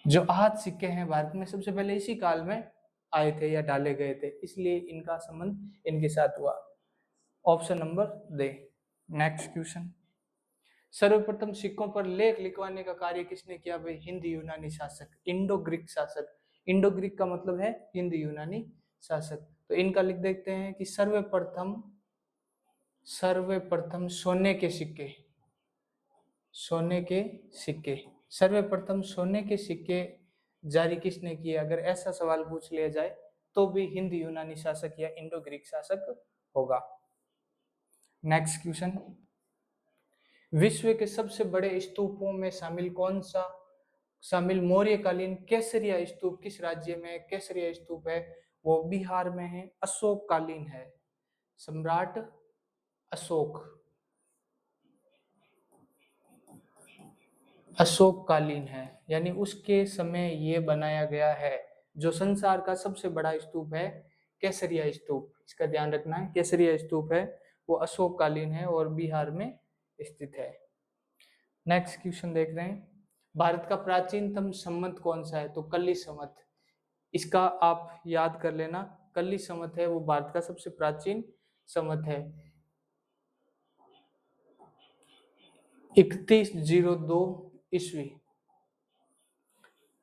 Speaker 1: जो आज सिक्के हैं भारत में सबसे पहले इसी काल में आए थे या डाले गए थे, इसलिए इनका संबंध इनके साथ हुआ। ऑप्शन नंबर दे। नेक्स्ट क्वेश्चन, सर्वप्रथम सिक्कों पर लेख लिखवाने का कार्य किसने किया। भाई हिंद यूनानी शासक, इंडो ग्रीक शासक। इंडो ग्रीक का मतलब है हिंद यूनानी शासक। तो इनका लिख देखते हैं कि सर्वप्रथम सर्वप्रथम सोने के सिक्के, सोने के सिक्के, सर्वप्रथम सोने के सिक्के जारी किसने किए? अगर ऐसा सवाल पूछ लिया जाए तो भी हिंद यूनानी शासक या इंडो ग्रीक शासक होगा। नेक्स्ट क्वेश्चन, विश्व के सबसे बड़े स्तूपों में शामिल कौन सा शामिल मौर्यकालीन केसरिया स्तूप किस राज्य में केसरिया स्तूप है? वो बिहार में है, अशोक कालीन है, सम्राट अशोक, अशोक कालीन है, यानी उसके समय ये बनाया गया है। जो संसार का सबसे बड़ा स्तूप है केसरिया स्तूप, इसका ध्यान रखना है, केसरिया स्तूप है वो अशोक कालीन है और बिहार में स्थित है। नेक्स्ट क्वेश्चन देख रहे हैं, भारत का प्राचीनतम संवत कौन सा है? तो कल्ली संवत, इसका आप याद कर लेना, कल्ली संवत है वो भारत का सबसे प्राचीन संवत है। 3102 ईस्वी,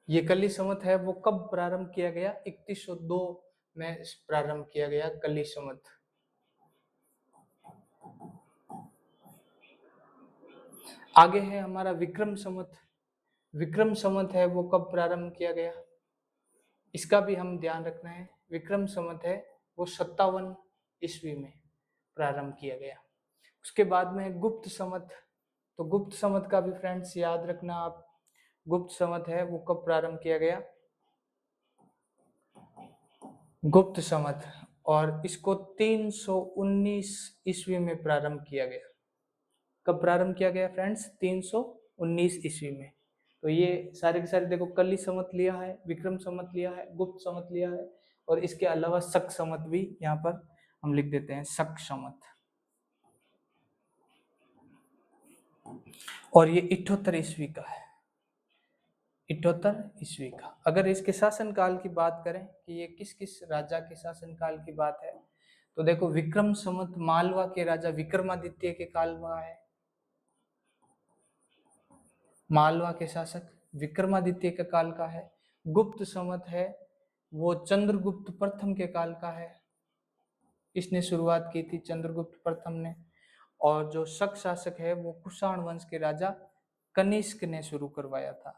Speaker 1: ये कली संवत है वो कब प्रारंभ किया गया? 3102 में प्रारंभ किया गया कली संवत। आगे है हमारा विक्रम संवत, विक्रम संवत है वो कब प्रारंभ किया गया? इसका भी हम ध्यान रखना है, विक्रम संवत है वो 57 ईस्वी में प्रारंभ किया गया। उसके बाद में गुप्त संवत, तो गुप्त संवत का भी फ्रेंड्स याद रखना आप, गुप्त संवत है वो कब प्रारंभ किया गया? गुप्त संवत, और इसको 319 ईस्वी में प्रारंभ किया गया। कब प्रारंभ किया गया फ्रेंड्स? 319 ईस्वी में। तो ये सारे के सारे देखो, कली संवत लिया है, विक्रम संवत लिया है, गुप्त संवत लिया है, और इसके अलावा शक संवत भी यहाँ पर हम लिख देते हैं, शक संवत। और ये 78 ईस्वी का है, 78 ईस्वी का। अगर इसके शासनकाल की बात करें कि ये किस किस राजा के शासनकाल की बात है, तो देखो विक्रम संवत मालवा के राजा विक्रमादित्य के काल में है, मालवा के शासक विक्रमादित्य के काल का है। गुप्त संवत है वो चंद्रगुप्त प्रथम के काल का है, इसने शुरुआत की थी चंद्रगुप्त प्रथम ने। और जो शक शासक है वो कुषाण वंश के राजा कनिष्क ने शुरू करवाया था।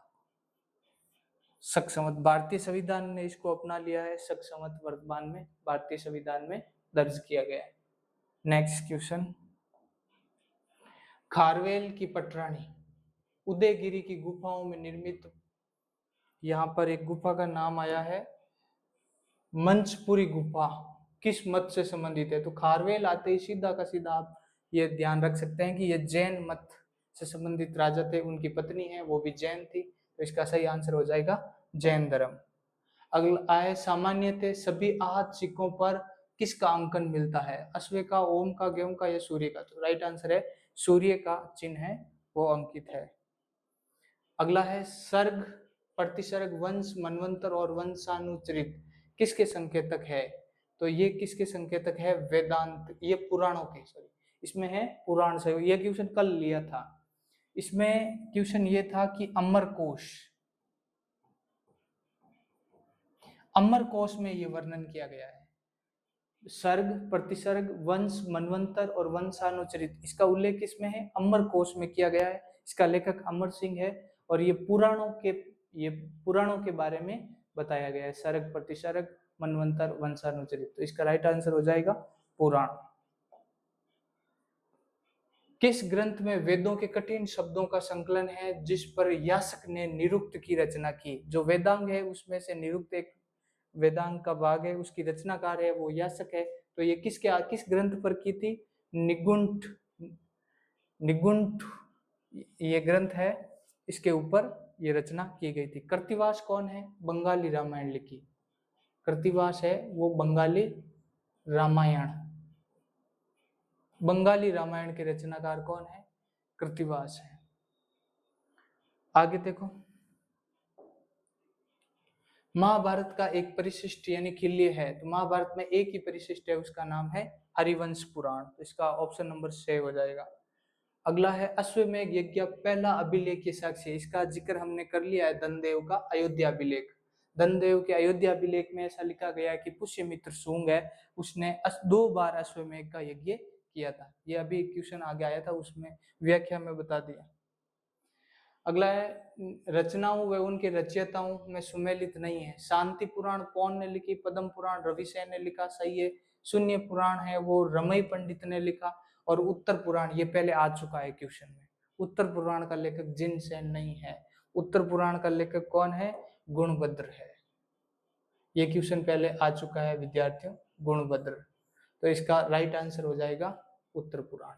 Speaker 1: शक संवत भारतीय संविधान ने इसको अपना लिया है, शक संवत वर्तमान में भारतीय संविधान में दर्ज किया गया है। नेक्स्ट क्वेश्चन, खारवेल की पटरानी उदयगिरी की गुफाओं में निर्मित, यहाँ पर एक गुफा का नाम आया है मंचपुरी गुफा, किस मत से संबंधित है? तो खारवेल आते ही सीधा का सीधा आप ये ध्यान रख सकते हैं कि ये जैन मत से संबंधित राजा थे, उनकी पत्नी है वो भी जैन थी, तो इसका सही आंसर हो जाएगा जैन धर्म। अगला है, सामान्यतः सभी आहत सिक्कों पर किसका अंकन मिलता है? अश्व का, ओम का, गेहूं का या सूर्य का? तो राइट आंसर है सूर्य का चिन्ह है वो अंकित है। अगला है, सर्ग, प्रतिसर्ग, वंश, मनवंतर और वंशानुचरित किसके संकेतक है? तो ये किसके संकेतक है? वेदांत, ये पुराणों के, सॉरी इसमें है पुराण से। ये क्वेश्चन कल लिया था, इसमें क्वेश्चन ये था कि अमरकोश, अमरकोश में ये वर्णन किया गया है, सर्ग, प्रतिसर्ग, वंश, मनवंतर और वंशानुचरित, इसका उल्लेख किसमें है? अमरकोश में किया गया है। इसका लेखक अमर सिंह है और ये पुराणों के बारे में बताया गया है, सर्ग, प्रतिसर्ग, मनवंतर, वंशानुचरित। तो इसका राइट आंसर हो जाएगा पुराण। किस ग्रंथ में वेदों के कठिन शब्दों का संकलन है जिस पर यास्क ने निरुक्त की रचना की? जो वेदांग है उसमें से निरुक्त एक वेदांग का भाग है, उसकी रचनाकार है वो यास्क है। तो ये किस ग्रंथ पर की थी? निगुंठ, निगुंठ ये ग्रंथ है, इसके ऊपर ये रचना की गई थी। कृत्तिवास कौन है? बंगाली रामायण लिखी, कृत्तिवास है वो बंगाली रामायण, बंगाली रामायण के रचनाकार कौन है? कृत्तिवास है। आगे देखो, महाभारत का एक परिशिष्ट यानी किल्य है, तो महाभारत में एक ही परिशिष्ट है, उसका नाम है हरिवंश पुराण। तो इसका ऑप्शन नंबर 6 हो जाएगा। अगला है, अश्वमेध यज्ञ पहला अभिलेख के साक्ष्य, इसका जिक्र हमने कर लिया है, धनदेव का अयोध्या अभिलेख। धनदेव के अयोध्या अभिलेख में ऐसा लिखा गया है कि पुष्यमित्र सूंग है, उसने 2 बार अश्वमेध का यज्ञ किया था। ये अभी क्वेश्चन आगे आया था, उसमें व्याख्या में बता दिया। अगला है रचनाओं व उनके रचयिताओं में सुमेलित नहीं है। शांति पुराण कौन ने लिखी? पद्म पुराण रवि सेन ने लिखा, सही है। शून्य पुराण है वो रमई पंडित ने लिखा। और उत्तर पुराण ये पहले आ चुका है क्वेश्चन में, उत्तर पुराण का लेखक जिन सेन नहीं है। उत्तर पुराण का लेखक कौन है? गुणभद्र है। ये क्वेश्चन पहले आ चुका है विद्यार्थियों, गुणभद्र। तो इसका राइट आंसर हो जाएगा उत्तर पुराण।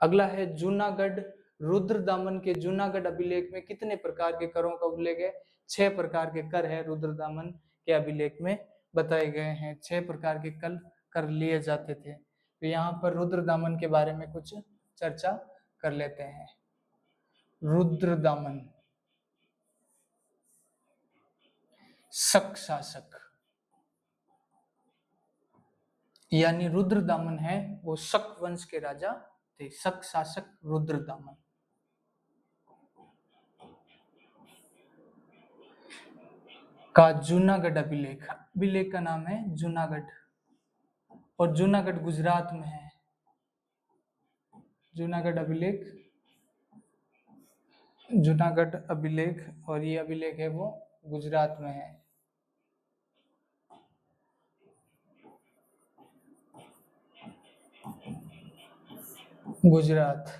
Speaker 1: अगला है जूनागढ़ रुद्रदामन के जूनागढ़ अभिलेख में कितने प्रकार के करों का उल्लेख है? 6 प्रकार के कर है रुद्रदामन के अभिलेख में बताए गए हैं। 6 प्रकार के कर लिए जाते थे। तो यहाँ पर रुद्रदामन के बारे में कुछ चर्चा कर लेते हैं। रुद्रदामन शक शासक, यानी रुद्रदामन है वो शक वंश के राजा थे। शक शासक रुद्रदामन। का जूनागढ़ अभिलेख, अभिलेख का नाम है जूनागढ़, और जूनागढ़ गुजरात में है। जूनागढ़ अभिलेख, जूनागढ़ अभिलेख, और ये अभिलेख है वो गुजरात में है। गुजरात।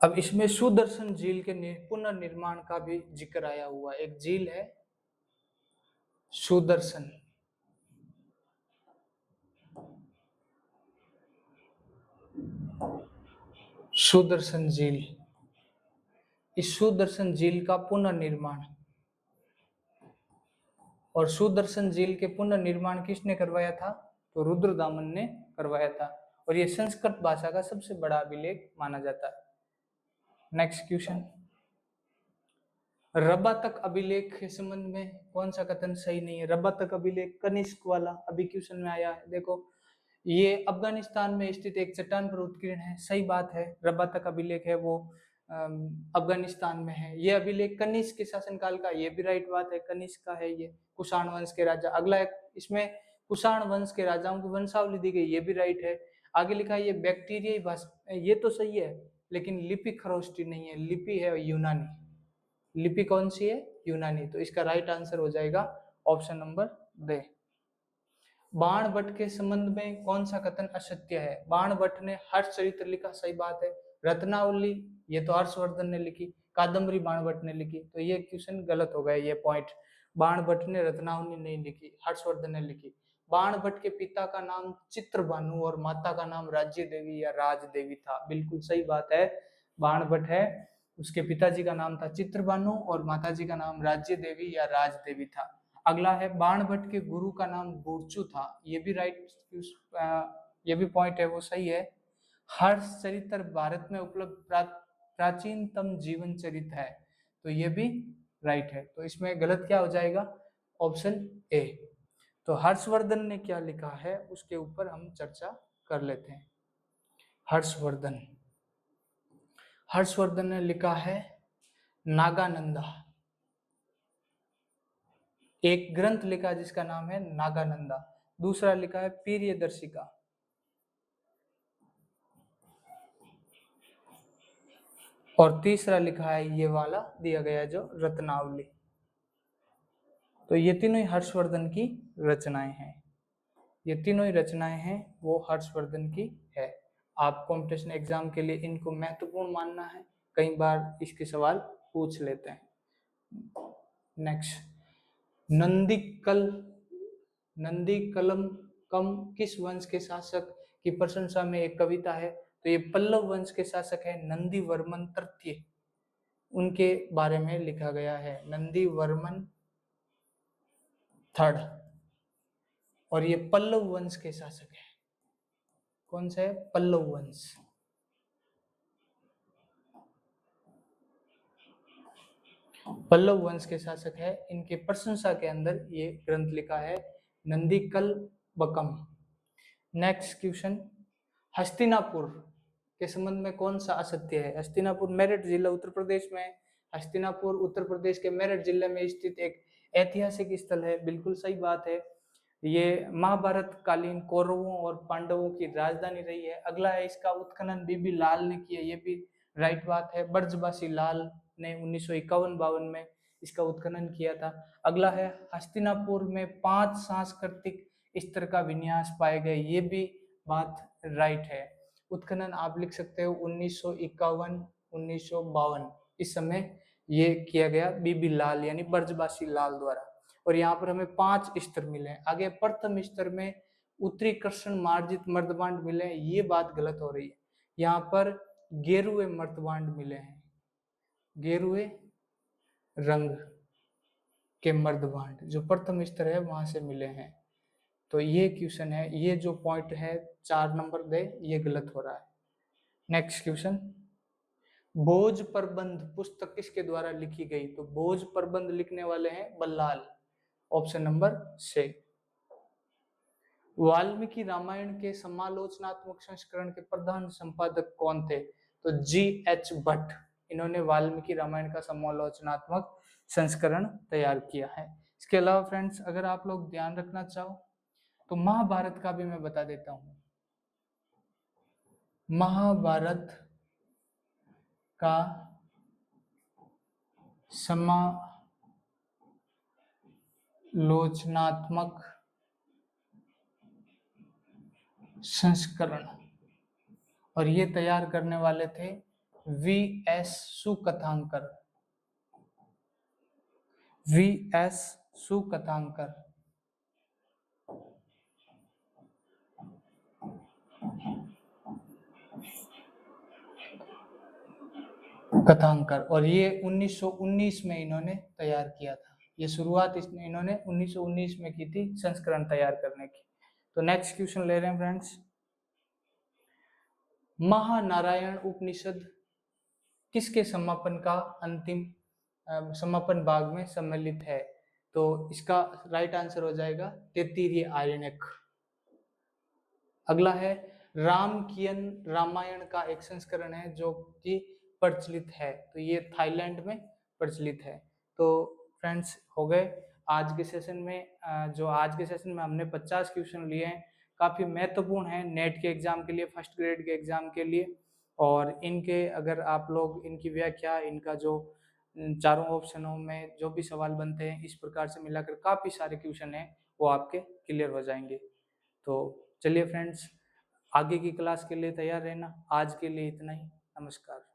Speaker 1: अब इसमें सुदर्शन झील के पुनर्निर्माण का भी जिक्र आया हुआ। एक झील है सुदर्शन, सुदर्शन झील। इस सुदर्शन झील का पुनर्निर्माण, और सुदर्शन झील के पुनर्निर्माण किसने करवाया था? तो रुद्रदामन ने करवाया था। और ये संस्कृत भाषा का सबसे बड़ा अभिलेख माना जाता है। नेक्स्ट क्वेश्चन, रबातक अभिलेख के संबंध में कौन सा कथन सही नहीं है? रबातक अभिलेख कनिष्क वाला अभी क्वेश्चन में आया है। देखो, ये अफगानिस्तान में स्थित एक चट्टान पर उत्कीर्ण है, सही बात है। रबातक अभिलेख है वो अफगानिस्तान में है। ये अभिलेख कनिष्क के शासनकाल का, ये भी राइट बात है, कनिष्क का है ये, कुषाण वंश के राजा। अगला एक इसमें कुषाण वंश के राजाओं की वंशावली दी गई, ये भी राइट है। आगे लिखा है ये बैक्टीरियाई भाषा, ये तो सही है, लेकिन लिपि खरोष्टी नहीं है, लिपि है यूनानी। लिपि कौन सी है? यूनानी। तो इसका राइट आंसर हो जाएगा ऑप्शन नंबर ड। बाण भट्ट के संबंध में कौन सा कथन असत्य है? बाण भट्ट ने हर्ष चरित्र लिखा, सही बात है। रत्नावली ये तो हर्षवर्धन ने लिखी, कादम्बरी बाण भट्ट ने लिखी, तो ये क्वेश्चन गलत हो गया, ये पॉइंट। बाण भट्ट ने रत्नावली नहीं लिखी, हर्षवर्धन ने लिखी। बाण भट्ट के पिता का नाम चित्रभानु और माता का नाम राज्य देवी या राज देवी था, बिल्कुल सही बात है। बाण भट्ट है, उसके पिताजी का नाम था चित्रभानु और माताजी का नाम राज्य देवी या राज देवी था। अगला है बाण भट्ट के गुरु का नाम बुरचू था, ये भी राइट, ये भी पॉइंट है वो सही है। हर्ष चरित्र भारत में उपलब्ध प्राचीनतम जीवन चरित्र है, तो ये भी राइट है। तो इसमें गलत क्या हो जाएगा? Option A. तो हर्षवर्धन ने क्या लिखा है उसके ऊपर हम चर्चा कर लेते हैं। हर्षवर्धन, हर्षवर्धन ने लिखा है नागानंदा, एक ग्रंथ लिखा जिसका नाम है नागानंदा। दूसरा लिखा है पीर्यदर्शिका, और तीसरा लिखा है ये वाला दिया गया जो रत्नावली। तो ये तीनों ही हर्षवर्धन की रचनाएं हैं, ये तीनों ही रचनाएं हैं वो हर्षवर्धन की है। आप कॉम्पिटिशन एग्जाम के लिए इनको महत्वपूर्ण मानना है, कई बार इसके सवाल पूछ लेते हैं। नेक्स्ट, नंदी कलम कम किस वंश के शासक की प्रशंसा में एक कविता है? तो ये पल्लव वंश के शासक है नंदी वर्मन तृतीय, उनके बारे में लिखा गया है, नंदी वर्मन थर्ड, और ये पल्लव वंश के शासक है। कौन सा है? पल्लव वंश। पल्लव वंश के शासक है, इनके प्रशंसा के अंदर ये ग्रंथ लिखा है नंदीकल बकम। नेक्स्ट क्वेश्चन, हस्तिनापुर के संबंध में कौन सा असत्य है? हस्तिनापुर मेरठ जिला उत्तर प्रदेश में, हस्तिनापुर उत्तर प्रदेश के मेरठ जिले में स्थित एक ऐतिहासिक स्थल है, बिल्कुल सही बात है। ये महाभारत कालीन कौरवों और पांडवों की राजधानी रही है। अगला है इसका उत्खनन बीबी लाल ने किया, ये भी राइट बात है। ब्रजबासी लाल ने 1951-52 में इसका उत्खनन किया था। अगला है हस्तिनापुर में 5 सांस्कृतिक स्तर का विन्यास पाए गए, ये भी बात राइट है। उत्खनन आप लिख सकते हो 1951 1952 इस समय ये किया गया बीबी लाल यानी ब्रजबासी लाल द्वारा। और यहाँ पर हमें 5 स्तर मिले। आगे प्रथम स्तर में उत्तरी कृष्ण मार्जित मर्दबांड मिले, ये बात गलत हो रही है। यहाँ पर गेरुए मर्दबांड मिले हैं, गेरुए रंग के मर्दबांड जो प्रथम स्तर है वहां से मिले हैं। तो ये क्वेश्चन है, ये जो पॉइंट है 4 नंबर दे, ये गलत हो रहा है। नेक्स्ट क्वेश्चन, भोज प्रबंध पुस्तक किसके द्वारा लिखी गई? तो भोज प्रबंध लिखने वाले हैं बल्लाल, ऑप्शन नंबर से। वाल्मीकि रामायण के समालोचनात्मक संस्करण के प्रधान संपादक कौन थे? तो जी.एच. भट्ट, इन्होंने वाल्मीकि रामायण का समालोचनात्मक संस्करण तैयार किया है। इसके अलावा फ्रेंड्स, अगर आप लोग ध्यान रखना चाहो तो महाभारत का भी मैं बता देता हूं। महाभारत का समालोचनात्मक संस्करण, और ये तैयार करने वाले थे वी.एस. सुकथांकर, वी.एस. सुकथांकर। कथांकर, और ये 1919 में इन्होंने तैयार किया था। ये शुरुआत इन्होंने 1919 में की थी संस्करण तैयार करने की। तो नेक्स्ट क्वेश्चन ले रहे हैं फ्रेंड्स, महानारायण उपनिषद किसके समापन का अंतिम समापन भाग में सम्मिलित है? तो इसका राइट आंसर हो जाएगा तैत्तिरीय आरण्यक। अगला है रामकियन रामायण का एक संस्करण है जो कि प्रचलित है, तो ये थाईलैंड में प्रचलित है। तो फ्रेंड्स हो गए आज के सेशन में। जो आज के सेशन में हमने 50 क्वेश्चन लिए हैं, काफी महत्वपूर्ण है नेट के एग्जाम के लिए, फर्स्ट ग्रेड के एग्जाम के लिए। और इनके अगर आप लोग इनकी व्याख्या, इनका जो चारों ऑप्शनों में जो भी सवाल बनते हैं, इस प्रकार से मिलाकर काफी सारे क्वेश्चन हैं वो आपके क्लियर हो जाएंगे। तो चलिए फ्रेंड्स, आगे की क्लास के लिए तैयार रहना। आज के लिए इतना ही, नमस्कार।